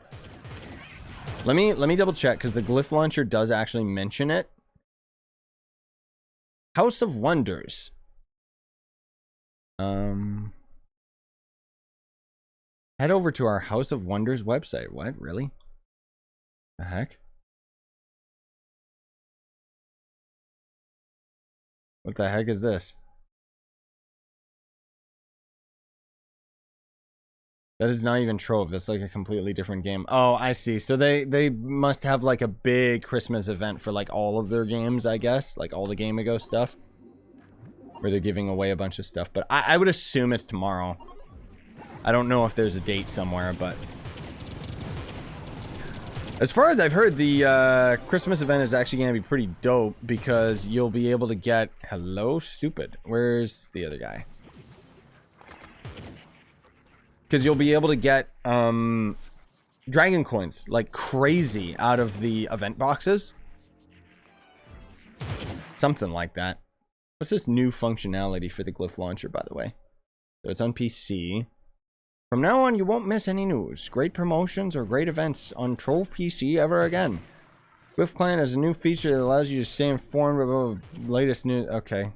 Let me double check, because the glyph launcher does actually mention it. House of Wonders. Head over to our House of Wonders website. What? Really? The heck? What the heck is this? That is not even Trove. That's like a completely different game. Oh, I see. So they must have like a big Christmas event for like all of their games, I guess. Like all the Game Ago stuff. Where they're giving away a bunch of stuff. But I would assume it's tomorrow. I don't know if there's a date somewhere, but... As far as I've heard, the Christmas event is actually going to be pretty dope. Because you'll be able to get... Hello, stupid. Where's the other guy? Because you'll be able to get dragon coins like crazy out of the event boxes. Something like that. What's this new functionality for the Glyph launcher, by the way? So it's on PC. From now on, you won't miss any news, great promotions, or great events on Trove PC ever again. Glyph Clan has a new feature that allows you to stay informed about the latest news. Okay.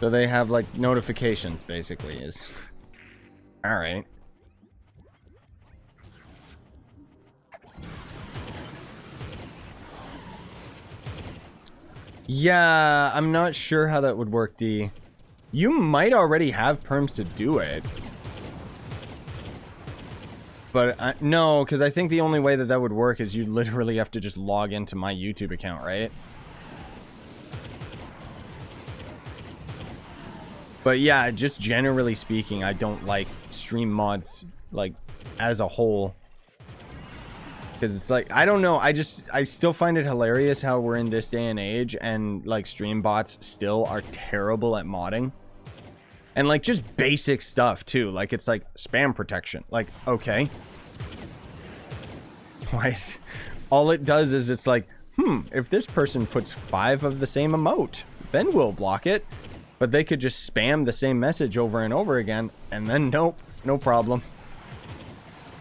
So they have, like, notifications, basically, is... Alright. Yeah, I'm not sure how that would work, D. You might already have perms to do it. But, no, because I think the only way that that would work is you literally have to just log into my YouTube account, right? But yeah, just generally speaking, I don't like stream mods, like, as a whole. Because it's like, I don't know, I still find it hilarious how we're in this day and age, and, like, stream bots still are terrible at modding. And, like, just basic stuff, too. Like, it's like, spam protection. Like, okay. Why is... All it does is it's like, if this person puts 5 of the same emote, then we'll block it. But they could just spam the same message over and over again, and then nope, no problem.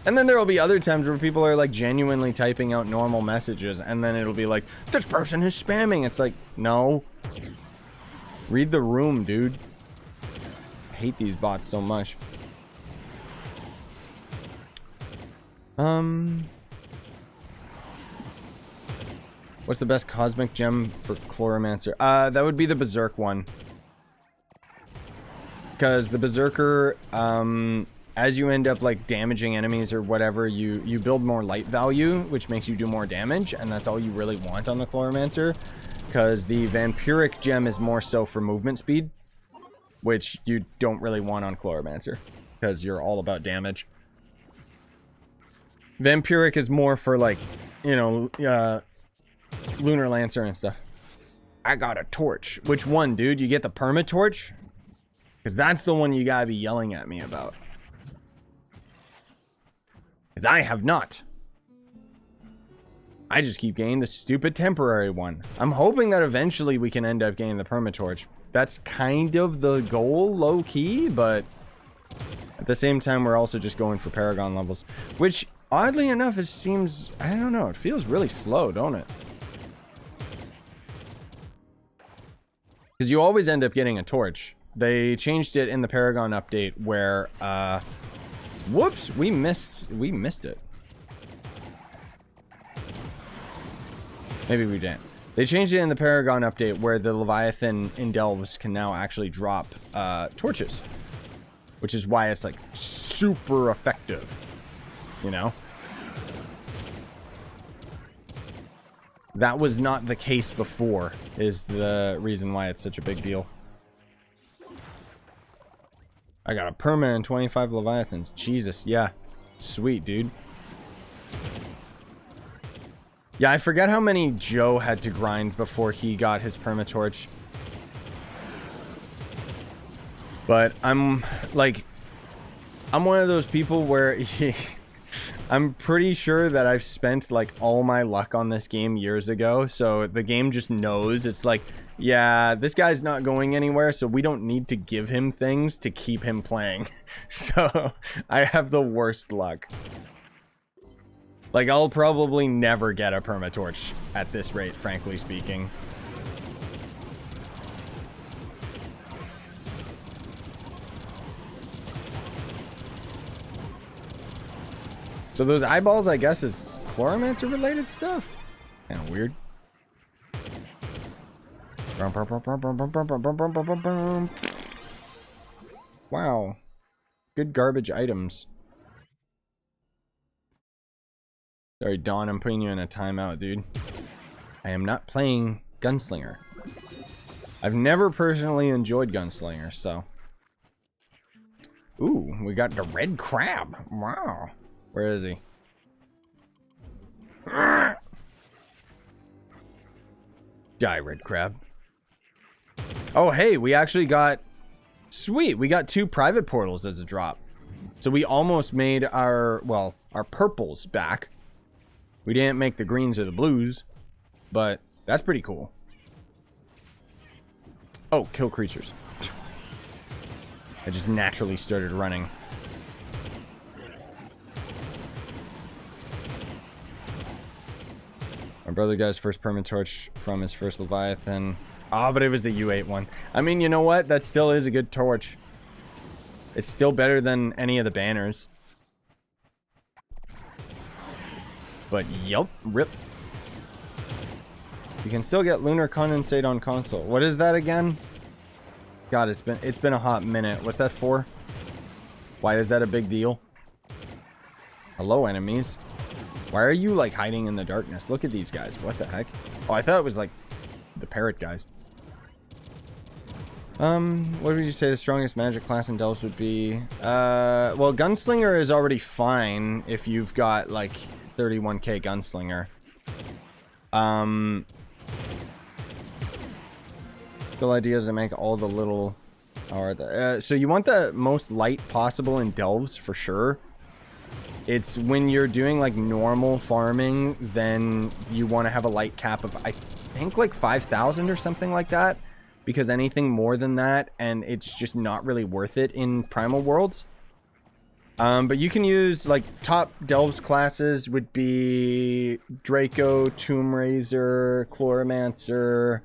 And then there will be other times where people are like genuinely typing out normal messages, and then it'll be like, this person is spamming. It's like, no. Read the room, dude. I hate these bots so much. What's the best cosmic gem for Chloromancer? That would be the Berserk one. Because the Berserker, as you end up like damaging enemies or whatever, you build more light value, which makes you do more damage, and that's all you really want on the Chloromancer. Because the Vampiric gem is more so for movement speed, which you don't really want on Chloromancer, because you're all about damage. Vampiric is more for like, you know, Lunar Lancer and stuff. I got a torch. Which one, dude? You get the perma torch? Because that's the one you gotta be yelling at me about. Because I have not. I just keep getting the stupid temporary one. I'm hoping that eventually we can end up getting the permatorch. That's kind of the goal, low-key, but at the same time, we're also just going for Paragon levels. Which, oddly enough, it seems... I don't know, it feels really slow, don't it? Because you always end up getting a torch. They changed it in the Paragon update where, whoops, we missed it. Maybe we didn't. They changed it in the Paragon update where the Leviathan in Delves can now actually drop, torches. Which is why it's, like, super effective. You know? That was not the case before, is the reason why it's such a big deal. I got a perma and 25 Leviathans. Jesus, yeah. Sweet, dude. Yeah, I forget how many Joe had to grind before he got his permatorch. But I'm, like... I'm one of those people where... I'm pretty sure that I've spent, like, all my luck on this game years ago. So the game just knows. It's like... Yeah, this guy's not going anywhere, so we don't need to give him things to keep him playing. So, I have the worst luck. Like, I'll probably never get a permatorch at this rate, frankly speaking. So those eyeballs, I guess, is Chloromancer related stuff? Kind of weird. Why Wow. Good garbage items. Sorry, Dawn, I'm putting you in a timeout, dude. I am not playing Gunslinger. I've never personally enjoyed Gunslinger, so... Ooh, we got the red crab. Wow. Where is he? Die, red crab. Oh, hey, we actually got... Sweet, we got 2 private portals as a drop. So we almost made our, well, our purples back. We didn't make the greens or the blues, but that's pretty cool. Oh, kill creatures. I just naturally started running. My brother got his first permanent torch from his first Leviathan. Ah, but it was the U8 one. I mean, you know what? That still is a good torch. It's still better than any of the banners. But, yup, rip. You can still get Lunar Condensate on console. What is that again? God, it's been a hot minute. What's that for? Why is that a big deal? Hello, enemies. Why are you, like, hiding in the darkness? Look at these guys. What the heck? Oh, I thought it was, like, the parrot guys. What would you say the strongest magic class in Delves would be? Well, Gunslinger is already fine if you've got, like, 31k Gunslinger. The idea is to make all the little... so you want the most light possible in Delves, for sure. It's when you're doing, like, normal farming, then you want to have a light cap of, I think, like, 5,000 or something like that. Because anything more than that, and it's just not really worth it in Primal Worlds. But you can use, like, top Delves classes would be Draco, Tomb Raiser, Chloromancer,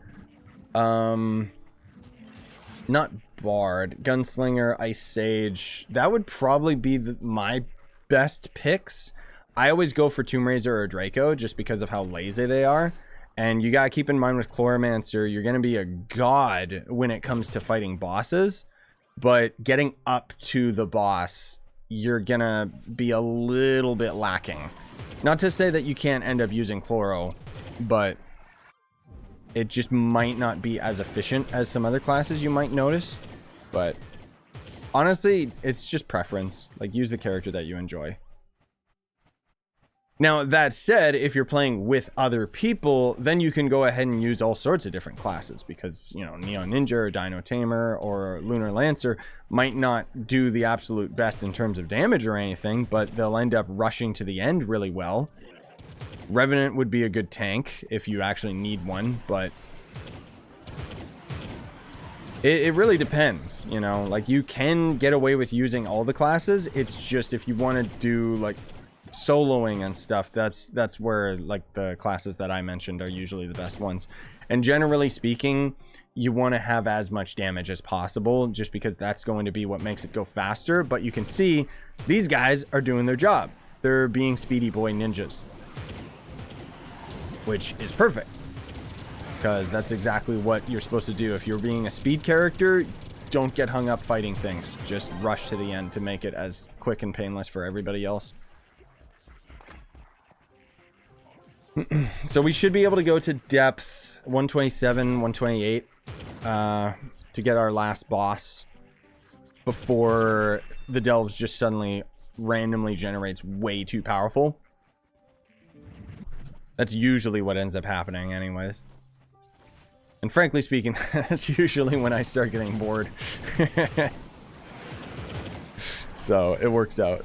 not Bard, Gunslinger, Ice Sage. That would probably be my best picks. I always go for Tomb Raiser or Draco just because of how lazy they are. And you gotta keep in mind with Chloromancer, you're gonna be a god when it comes to fighting bosses. But getting up to the boss, you're gonna be a little bit lacking. Not to say that you can't end up using Chloro, but it just might not be as efficient as some other classes you might notice. But honestly, it's just preference. Like, use the character that you enjoy. Now, that said, if you're playing with other people, then you can go ahead and use all sorts of different classes because, you know, Neon Ninja or Dino Tamer or Lunar Lancer might not do the absolute best in terms of damage or anything, but they'll end up rushing to the end really well. Revenant would be a good tank if you actually need one, but it really depends, you know? Like, you can get away with using all the classes. It's just if you want to do, like, soloing and stuff, that's where, like, the classes that I mentioned are usually the best ones. And generally speaking, you want to have as much damage as possible just because that's going to be what makes it go faster. But you can see these guys are doing their job. They're being speedy boy ninjas, which is perfect because that's exactly what you're supposed to do. If you're being a speed character, don't get hung up fighting things. Just rush to the end to make it as quick and painless for everybody else. So we should be able to go to depth 127, 128 to get our last boss before the Delves just suddenly randomly generates way too powerful. That's usually what ends up happening anyways. And frankly speaking, that's usually when I start getting bored. So it works out.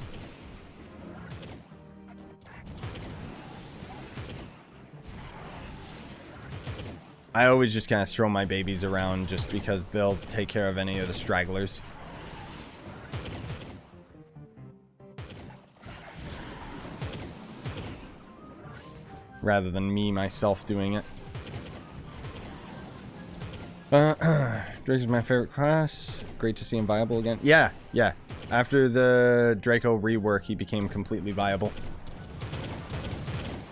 I always just kind of throw my babies around just because they'll take care of any of the stragglers. Rather than me, myself, doing it. Drake is my favorite class. Great to see him viable again. Yeah. After the Draco rework, he became completely viable.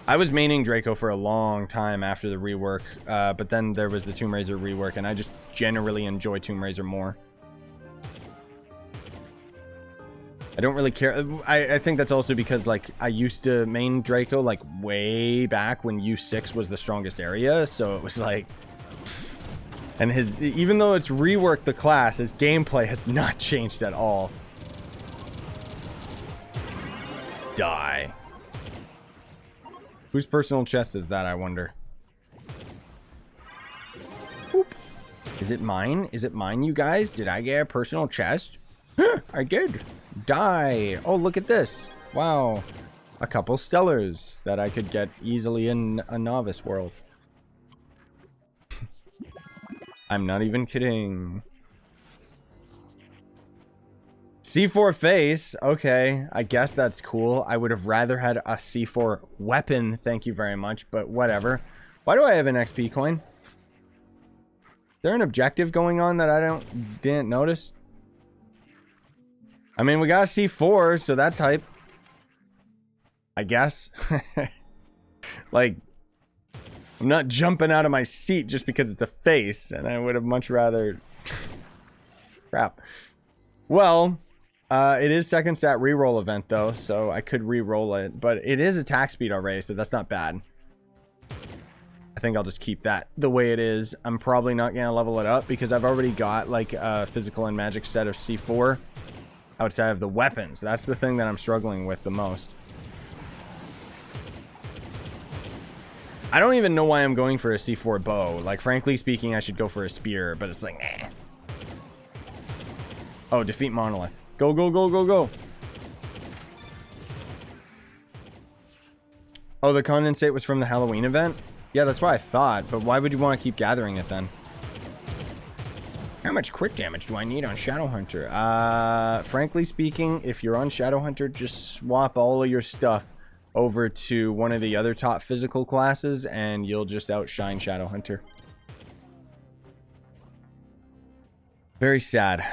I was maining Draco for a long time after the rework, but then there was the Tomb Raiser rework, and I just generally enjoy Tomb Raiser more. I don't really care. I think that's also because, like, I used to main Draco, like, way back when U6 was the strongest area. So it was like... And his... Even though it's reworked the class, his gameplay has not changed at all. Die. Whose personal chest is that, I wonder? Boop. Is it mine? Is it mine, you guys? Did I get a personal chest? I did. Die. Oh, look at this. Wow. A couple stellars that I could get easily in a novice world. I'm not even kidding. C4 face. Okay, I guess that's cool. I would have rather had a C4 weapon. Thank you very much, but whatever. Why do I have an XP coin? Is there an objective going on that I didn't notice? I mean, we got a C4, so that's hype. I guess. Like, I'm not jumping out of my seat just because it's a face, and I would have much rather... Crap. Well, it is second stat reroll event, though, so I could reroll it. But it is attack speed already, so that's not bad. I think I'll just keep that the way it is. I'm probably not going to level it up because I've already got, like, a physical and magic set of C4 outside of the weapons. That's the thing that I'm struggling with the most. I don't even know why I'm going for a C4 bow. Like, frankly speaking, I should go for a spear, but it's like, eh. Oh, defeat Monolith. Go, go, go, go, go. Oh, the condensate was from the Halloween event? Yeah, that's what I thought, but why would you want to keep gathering it then? How much crit damage do I need on Shadowhunter? Frankly speaking, if you're on Shadowhunter, just swap all of your stuff over to one of the other top physical classes and you'll just outshine Shadowhunter. Very sad.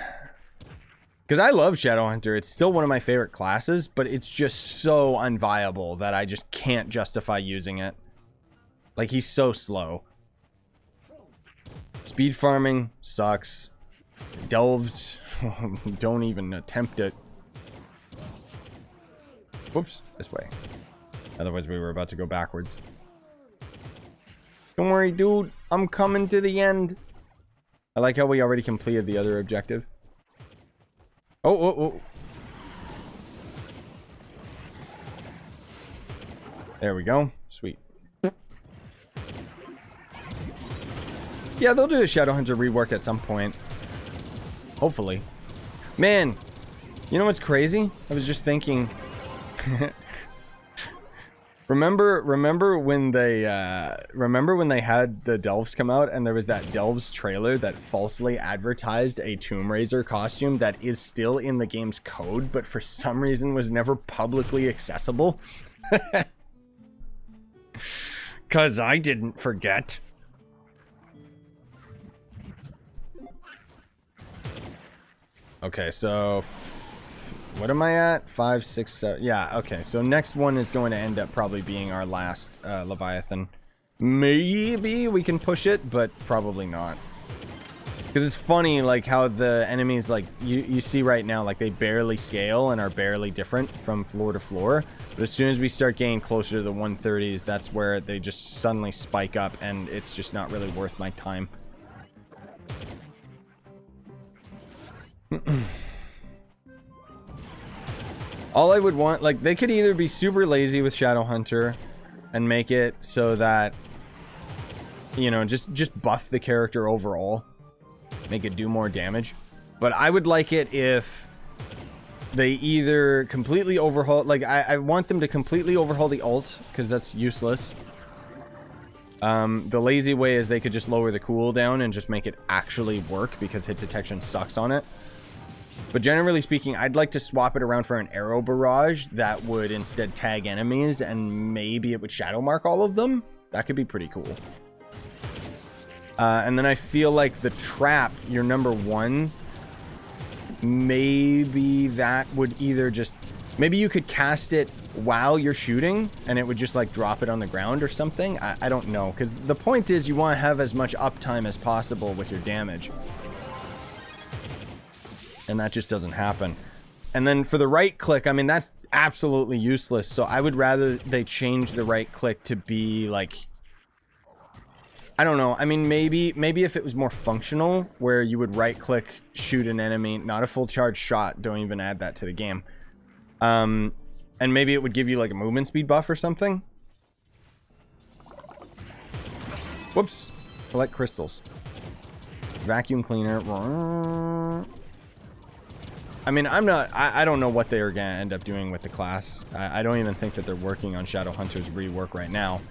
Because I love Shadowhunter. It's still one of my favorite classes, but it's just so unviable that I just can't justify using it. Like, he's so slow. Speed farming sucks. Delves, don't even attempt it. Whoops, this way. Otherwise we were about to go backwards. Don't worry, dude. I'm coming to the end. I like how we already completed the other objective. Oh, oh, oh. There we go. Sweet. Yeah, they'll do the Shadowhunter rework at some point. Hopefully. Man, you know what's crazy? I was just thinking... remember when they had the Delves come out and there was that Delves trailer that falsely advertised a Tomb Raider costume that is still in the game's code, but for some reason was never publicly accessible? 'Cause I didn't forget. Okay, so what am I at? 5, 6, 7. Yeah, okay. So next one is going to end up probably being our last Leviathan. Maybe we can push it, but probably not. Because it's funny, like, how the enemies, like, you see right now, like, they barely scale and are barely different from floor to floor. But as soon as we start getting closer to the 130s, that's where they just suddenly spike up, and it's just not really worth my time. All I would want, like, they could either be super lazy with Shadowhunter and make it so that, you know, just buff the character overall, make it do more damage. But I would like it if they either completely overhaul, like, I want them to completely overhaul the ult, because that's useless. The lazy way is they could just lower the cooldown and just make it actually work, because hit detection sucks on it. But generally speaking, I'd like to swap it around for an arrow barrage that would instead tag enemies, and maybe it would shadow mark all of them. That could be pretty cool. And then I feel like the trap, your number one, maybe that would either just... Maybe you could cast it while you're shooting, and it would just, like, drop it on the ground or something. I don't know, because the point is you want to have as much uptime as possible with your damage. And that just doesn't happen. And then for the right click, I mean, that's absolutely useless. So I would rather they change the right click to be like, I don't know. I mean, maybe if it was more functional, where you would right click, shoot an enemy, not a full charge shot. Don't even add that to the game. And maybe it would give you like a movement speed buff or something. Whoops. Collect crystals. Vacuum cleaner. I mean, I don't know what they are going to end up doing with the class. I don't even think that they're working on Shadowhunter's rework right now.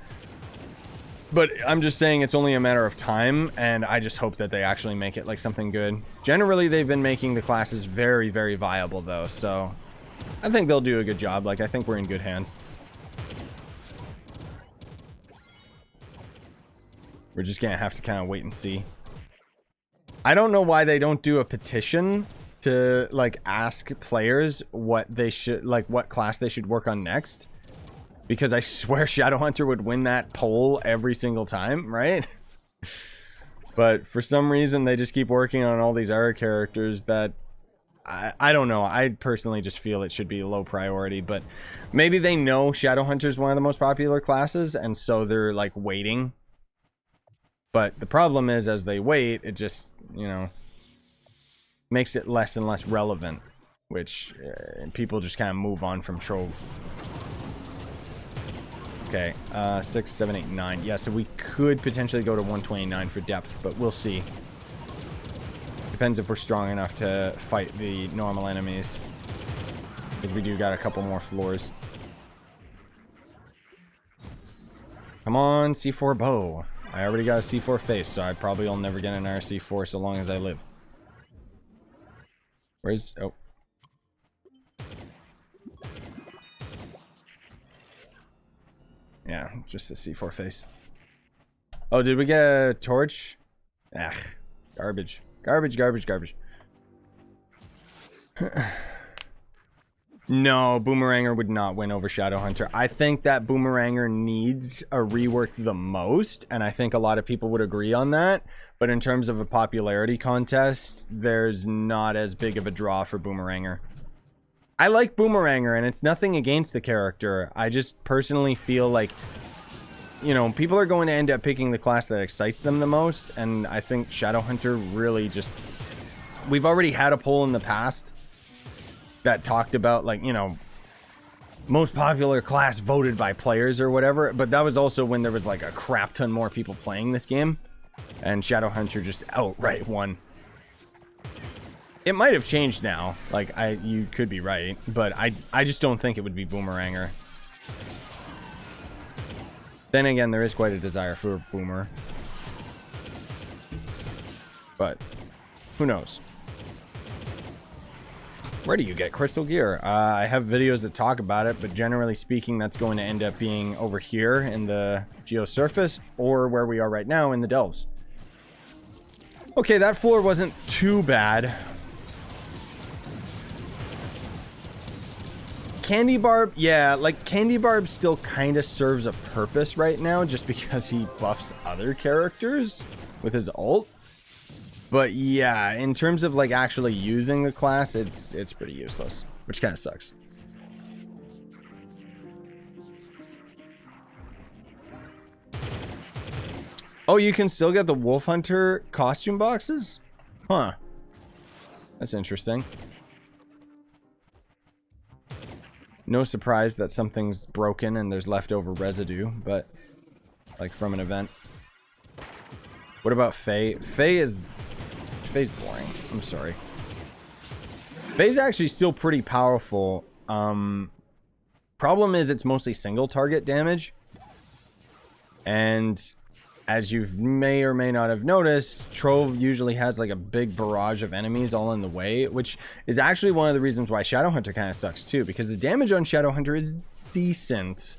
But I'm just saying it's only a matter of time, and I just hope that they actually make it like something good. Generally, they've been making the classes very, very viable, though, so I think they'll do a good job. Like, I think we're in good hands. We're just going to have to kind of wait and see. I don't know why they don't do a petition to, like, ask players what they should, like, what class they should work on next. Because I swear Shadowhunter would win that poll every single time, right? But for some reason, they just keep working on all these other characters that... I don't know. I personally just feel it should be a low priority. But maybe they know Shadowhunter is one of the most popular classes, and so they're, like, waiting. But the problem is, as they wait, it just, you know, makes it less and less relevant. Which people just kind of move on from Trove. Okay, 6, 7, 8, 9. Yeah, so we could potentially go to 129 for depth, but we'll see. Depends if we're strong enough to fight the normal enemies. Because we do got a couple more floors. Come on, C4 bow. I already got a C4 face, so I probably will never get an RC4 so long as I live. Where's... oh. Yeah, just a C4 face. Oh, did we get a torch? Ah, garbage. Garbage, garbage, garbage. No, Boomeranger would not win over Shadowhunter. I think that Boomeranger needs a rework the most, and I think a lot of people would agree on that. But in terms of a popularity contest, there's not as big of a draw for Boomeranger. I like Boomeranger, and it's nothing against the character. I just personally feel like, you know, people are going to end up picking the class that excites them the most, and I think Shadowhunter really just... We've already had a poll in the past that talked about, like, you know, most popular class voted by players or whatever, but that was also when there was, like, a crap ton more people playing this game, and Shadowhunter just outright won. It might have changed now. Like, you could be right, but I just don't think it would be Boomeranger. Then again, there is quite a desire for Boomer. But who knows? Where do you get crystal gear? I have videos that talk about it, but generally speaking, that's going to end up being over here in the geosurface, or where we are right now in the delves. Okay, that floor wasn't too bad. Candy Barb, yeah, like Candy Barb still kind of serves a purpose right now just because he buffs other characters with his ult. But yeah, in terms of like actually using the class, it's pretty useless, which kind of sucks. Oh, you can still get the Wolf Hunter costume boxes? Huh. That's interesting. No surprise that something's broken and there's leftover residue, but like from an event. What about Faye? Faye's boring. I'm sorry. Faye's actually still pretty powerful. Problem is it's mostly single target damage. And as you may or may not have noticed, Trove usually has like a big barrage of enemies all in the way, which is actually one of the reasons why Shadowhunter kind of sucks too, because the damage on Shadowhunter is decent.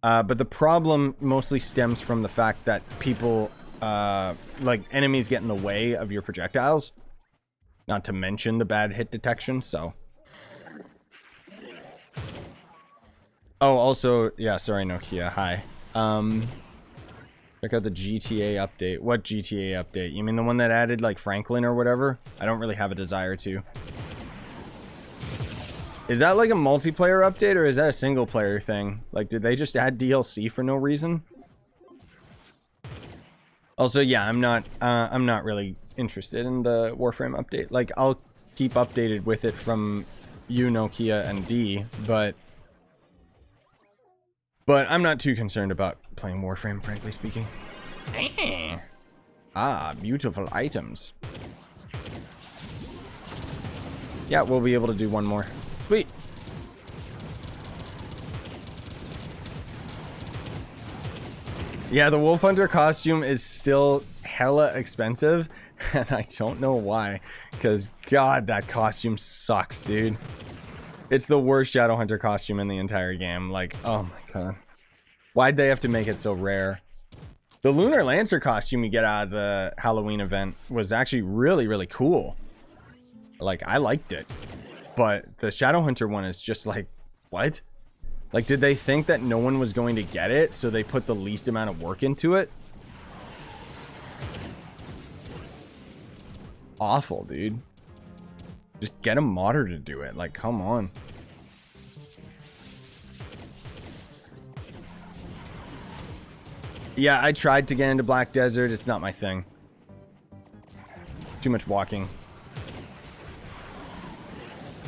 But the problem mostly stems from the fact that people, like enemies get in the way of your projectiles, not to mention the bad hit detection, so. Oh, also, yeah, sorry, Nokia, hi. Check out the GTA update. What GTA update? You mean the one that added like Franklin or whatever? I don't really have a desire to. Is that like a multiplayer update or is that a single player thing? Like, did they just add DLC for no reason? Also, yeah, I'm not really interested in the Warframe update. Like, I'll keep updated with it from you, Nokia, and D, but I'm not too concerned about playing Warframe, frankly speaking. Ah, beautiful items. Yeah, we'll be able to do one more. Sweet. Yeah, the Wolf Hunter costume is still hella expensive, and I don't know why, because God, that costume sucks, dude. It's the worst Shadowhunter costume in the entire game. Like, oh my god. Why'd they have to make it so rare? The Lunar Lancer costume you get out of the Halloween event was actually really, really cool. Like, I liked it. But the Shadowhunter one is just like, what? Like, did they think that no one was going to get it, so they put the least amount of work into it? Awful, dude. Just get a modder to do it. Like, come on. Yeah, I tried to get into Black Desert. It's not my thing. Too much walking.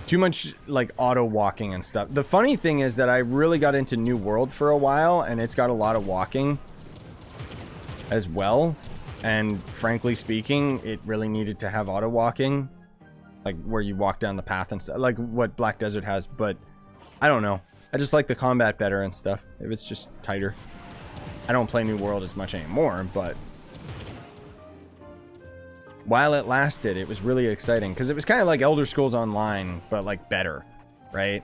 Too much, like, auto walking and stuff. The funny thing is that I really got into New World for a while, and it's got a lot of walking as well. And frankly speaking, it really needed to have auto walking, like where you walk down the path and stuff, like what Black Desert has. But I don't know. I just like the combat better and stuff. If it's just tighter. I don't play New World as much anymore, but while it lasted, it was really exciting because it was kind of like Elder Scrolls Online, but like better, right?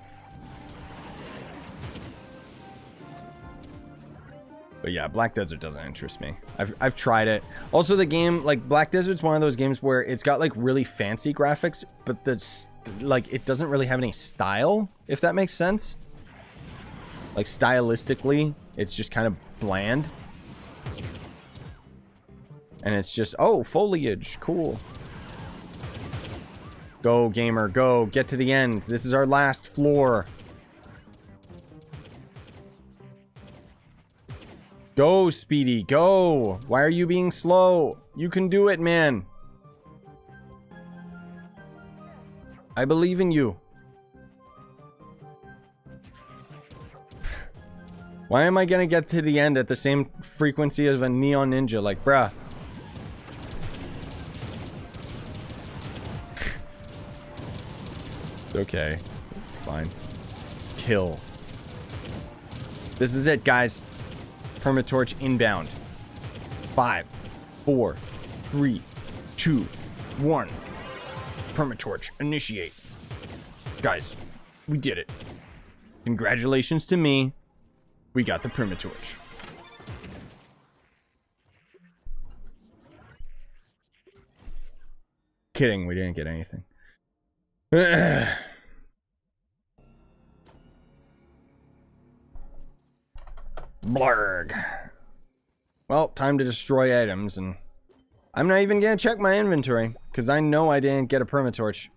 But yeah, Black Desert doesn't interest me. I've tried it. Also, the game, like, Black Desert's one of those games where it's got like really fancy graphics, but that's like, it doesn't really have any style, if that makes sense. Like, stylistically, it's just kind of bland. And it's just, oh, foliage, cool. Go, gamer, go. Get to the end. This is our last floor. Go, Speedy, go. Why are you being slow? You can do it, man. I believe in you. Why am I gonna get to the end at the same frequency as a Neon Ninja? Like, bruh. It's okay. It's fine. Kill. This is it, guys. Permatorch inbound. 5, 4, 3, 2, 1. Permatorch initiate. Guys, we did it. Congratulations to me. We got the Permatorch. Kidding, we didn't get anything. Blarg. Well, time to destroy items, and I'm not even gonna check my inventory because I know I didn't get a Permatorch.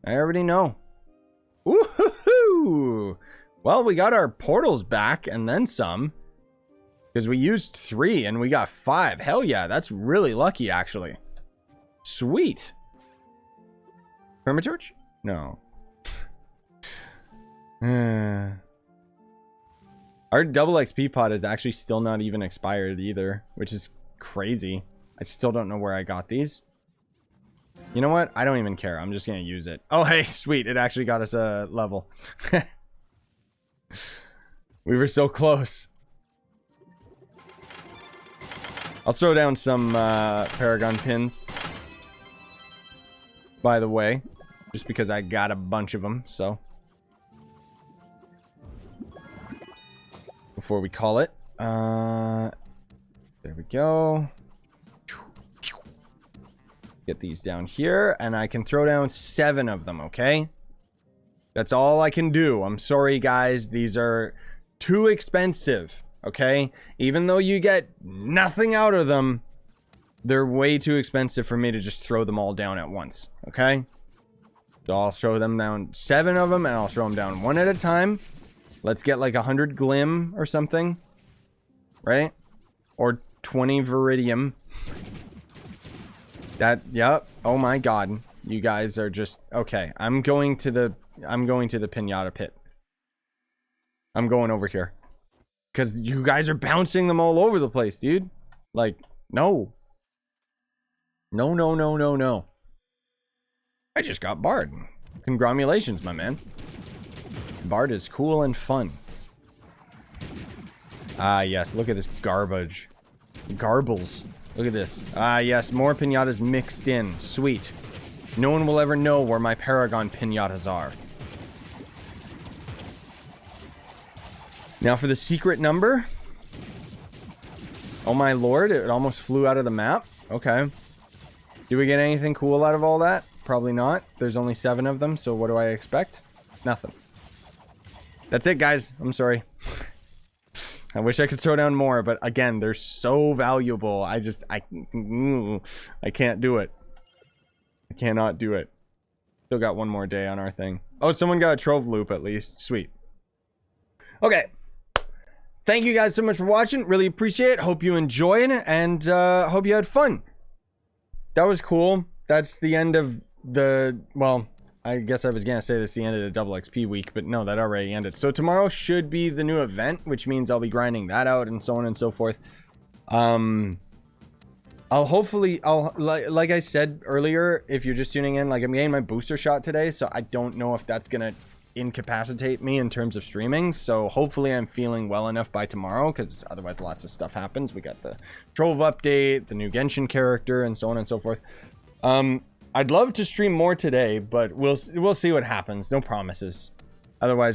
I already know. Woohoo! Well, we got our portals back and then some, because we used 3 and we got 5. Hell yeah, that's really lucky, actually. Sweet. Permatorch? No. Our double XP pod is actually still not even expired either, which is crazy. I still don't know where I got these. You know what? I don't even care. I'm just going to use it. Oh, hey, sweet. It actually got us a level. We were so close. I'll throw down some Paragon pins, by the way, just because I got a bunch of them, so. Before we call it. There we go. Get these down here, and I can throw down 7 of them, okay? That's all I can do. I'm sorry, guys. These are too expensive, okay? Even though you get nothing out of them, they're way too expensive for me to just throw them all down at once, okay? So I'll throw them down 7 of them, and I'll throw them down 1 at a time. Let's get like 100 glim or something, right? Or 20 viridium. That, yep. Oh my god. You guys are just okay. I'm going to the pinata pit. I'm going over here. Cause you guys are bouncing them all over the place, dude. Like, no. No, no, no, no, no. I just got Bard. Congratulations, my man. Bard is cool and fun. Ah, yes. Look at this garbage. Garbles. Look at this. Ah, yes. More pinatas mixed in. Sweet. No one will ever know where my Paragon pinatas are. Now for the secret number. Oh my lord. It almost flew out of the map. Okay. Do we get anything cool out of all that? Probably not. There's only 7 of them, so what do I expect? Nothing. That's it, guys. I'm sorry. I wish I could throw down more, but again, they're so valuable. I can't do it. I cannot do it. Still got 1 more day on our thing. Oh, someone got a Trove loop at least. Sweet. Okay. Thank you guys so much for watching. Really appreciate it. Hope you enjoyed, and hope you had fun. That was cool. That's the end of the, well, I guess I was gonna say that's the end of the double XP week, but no, that already ended. So tomorrow should be the new event, which means I'll be grinding that out and so on and so forth. I'll hopefully, like I said earlier, if you're just tuning in, like I'm getting my booster shot today, so I don't know if that's gonna incapacitate me in terms of streaming. So hopefully I'm feeling well enough by tomorrow, because otherwise lots of stuff happens. We got the Trove update, the new Genshin character, and so on and so forth. I'd love to stream more today, but we'll see what happens. No promises. Otherwise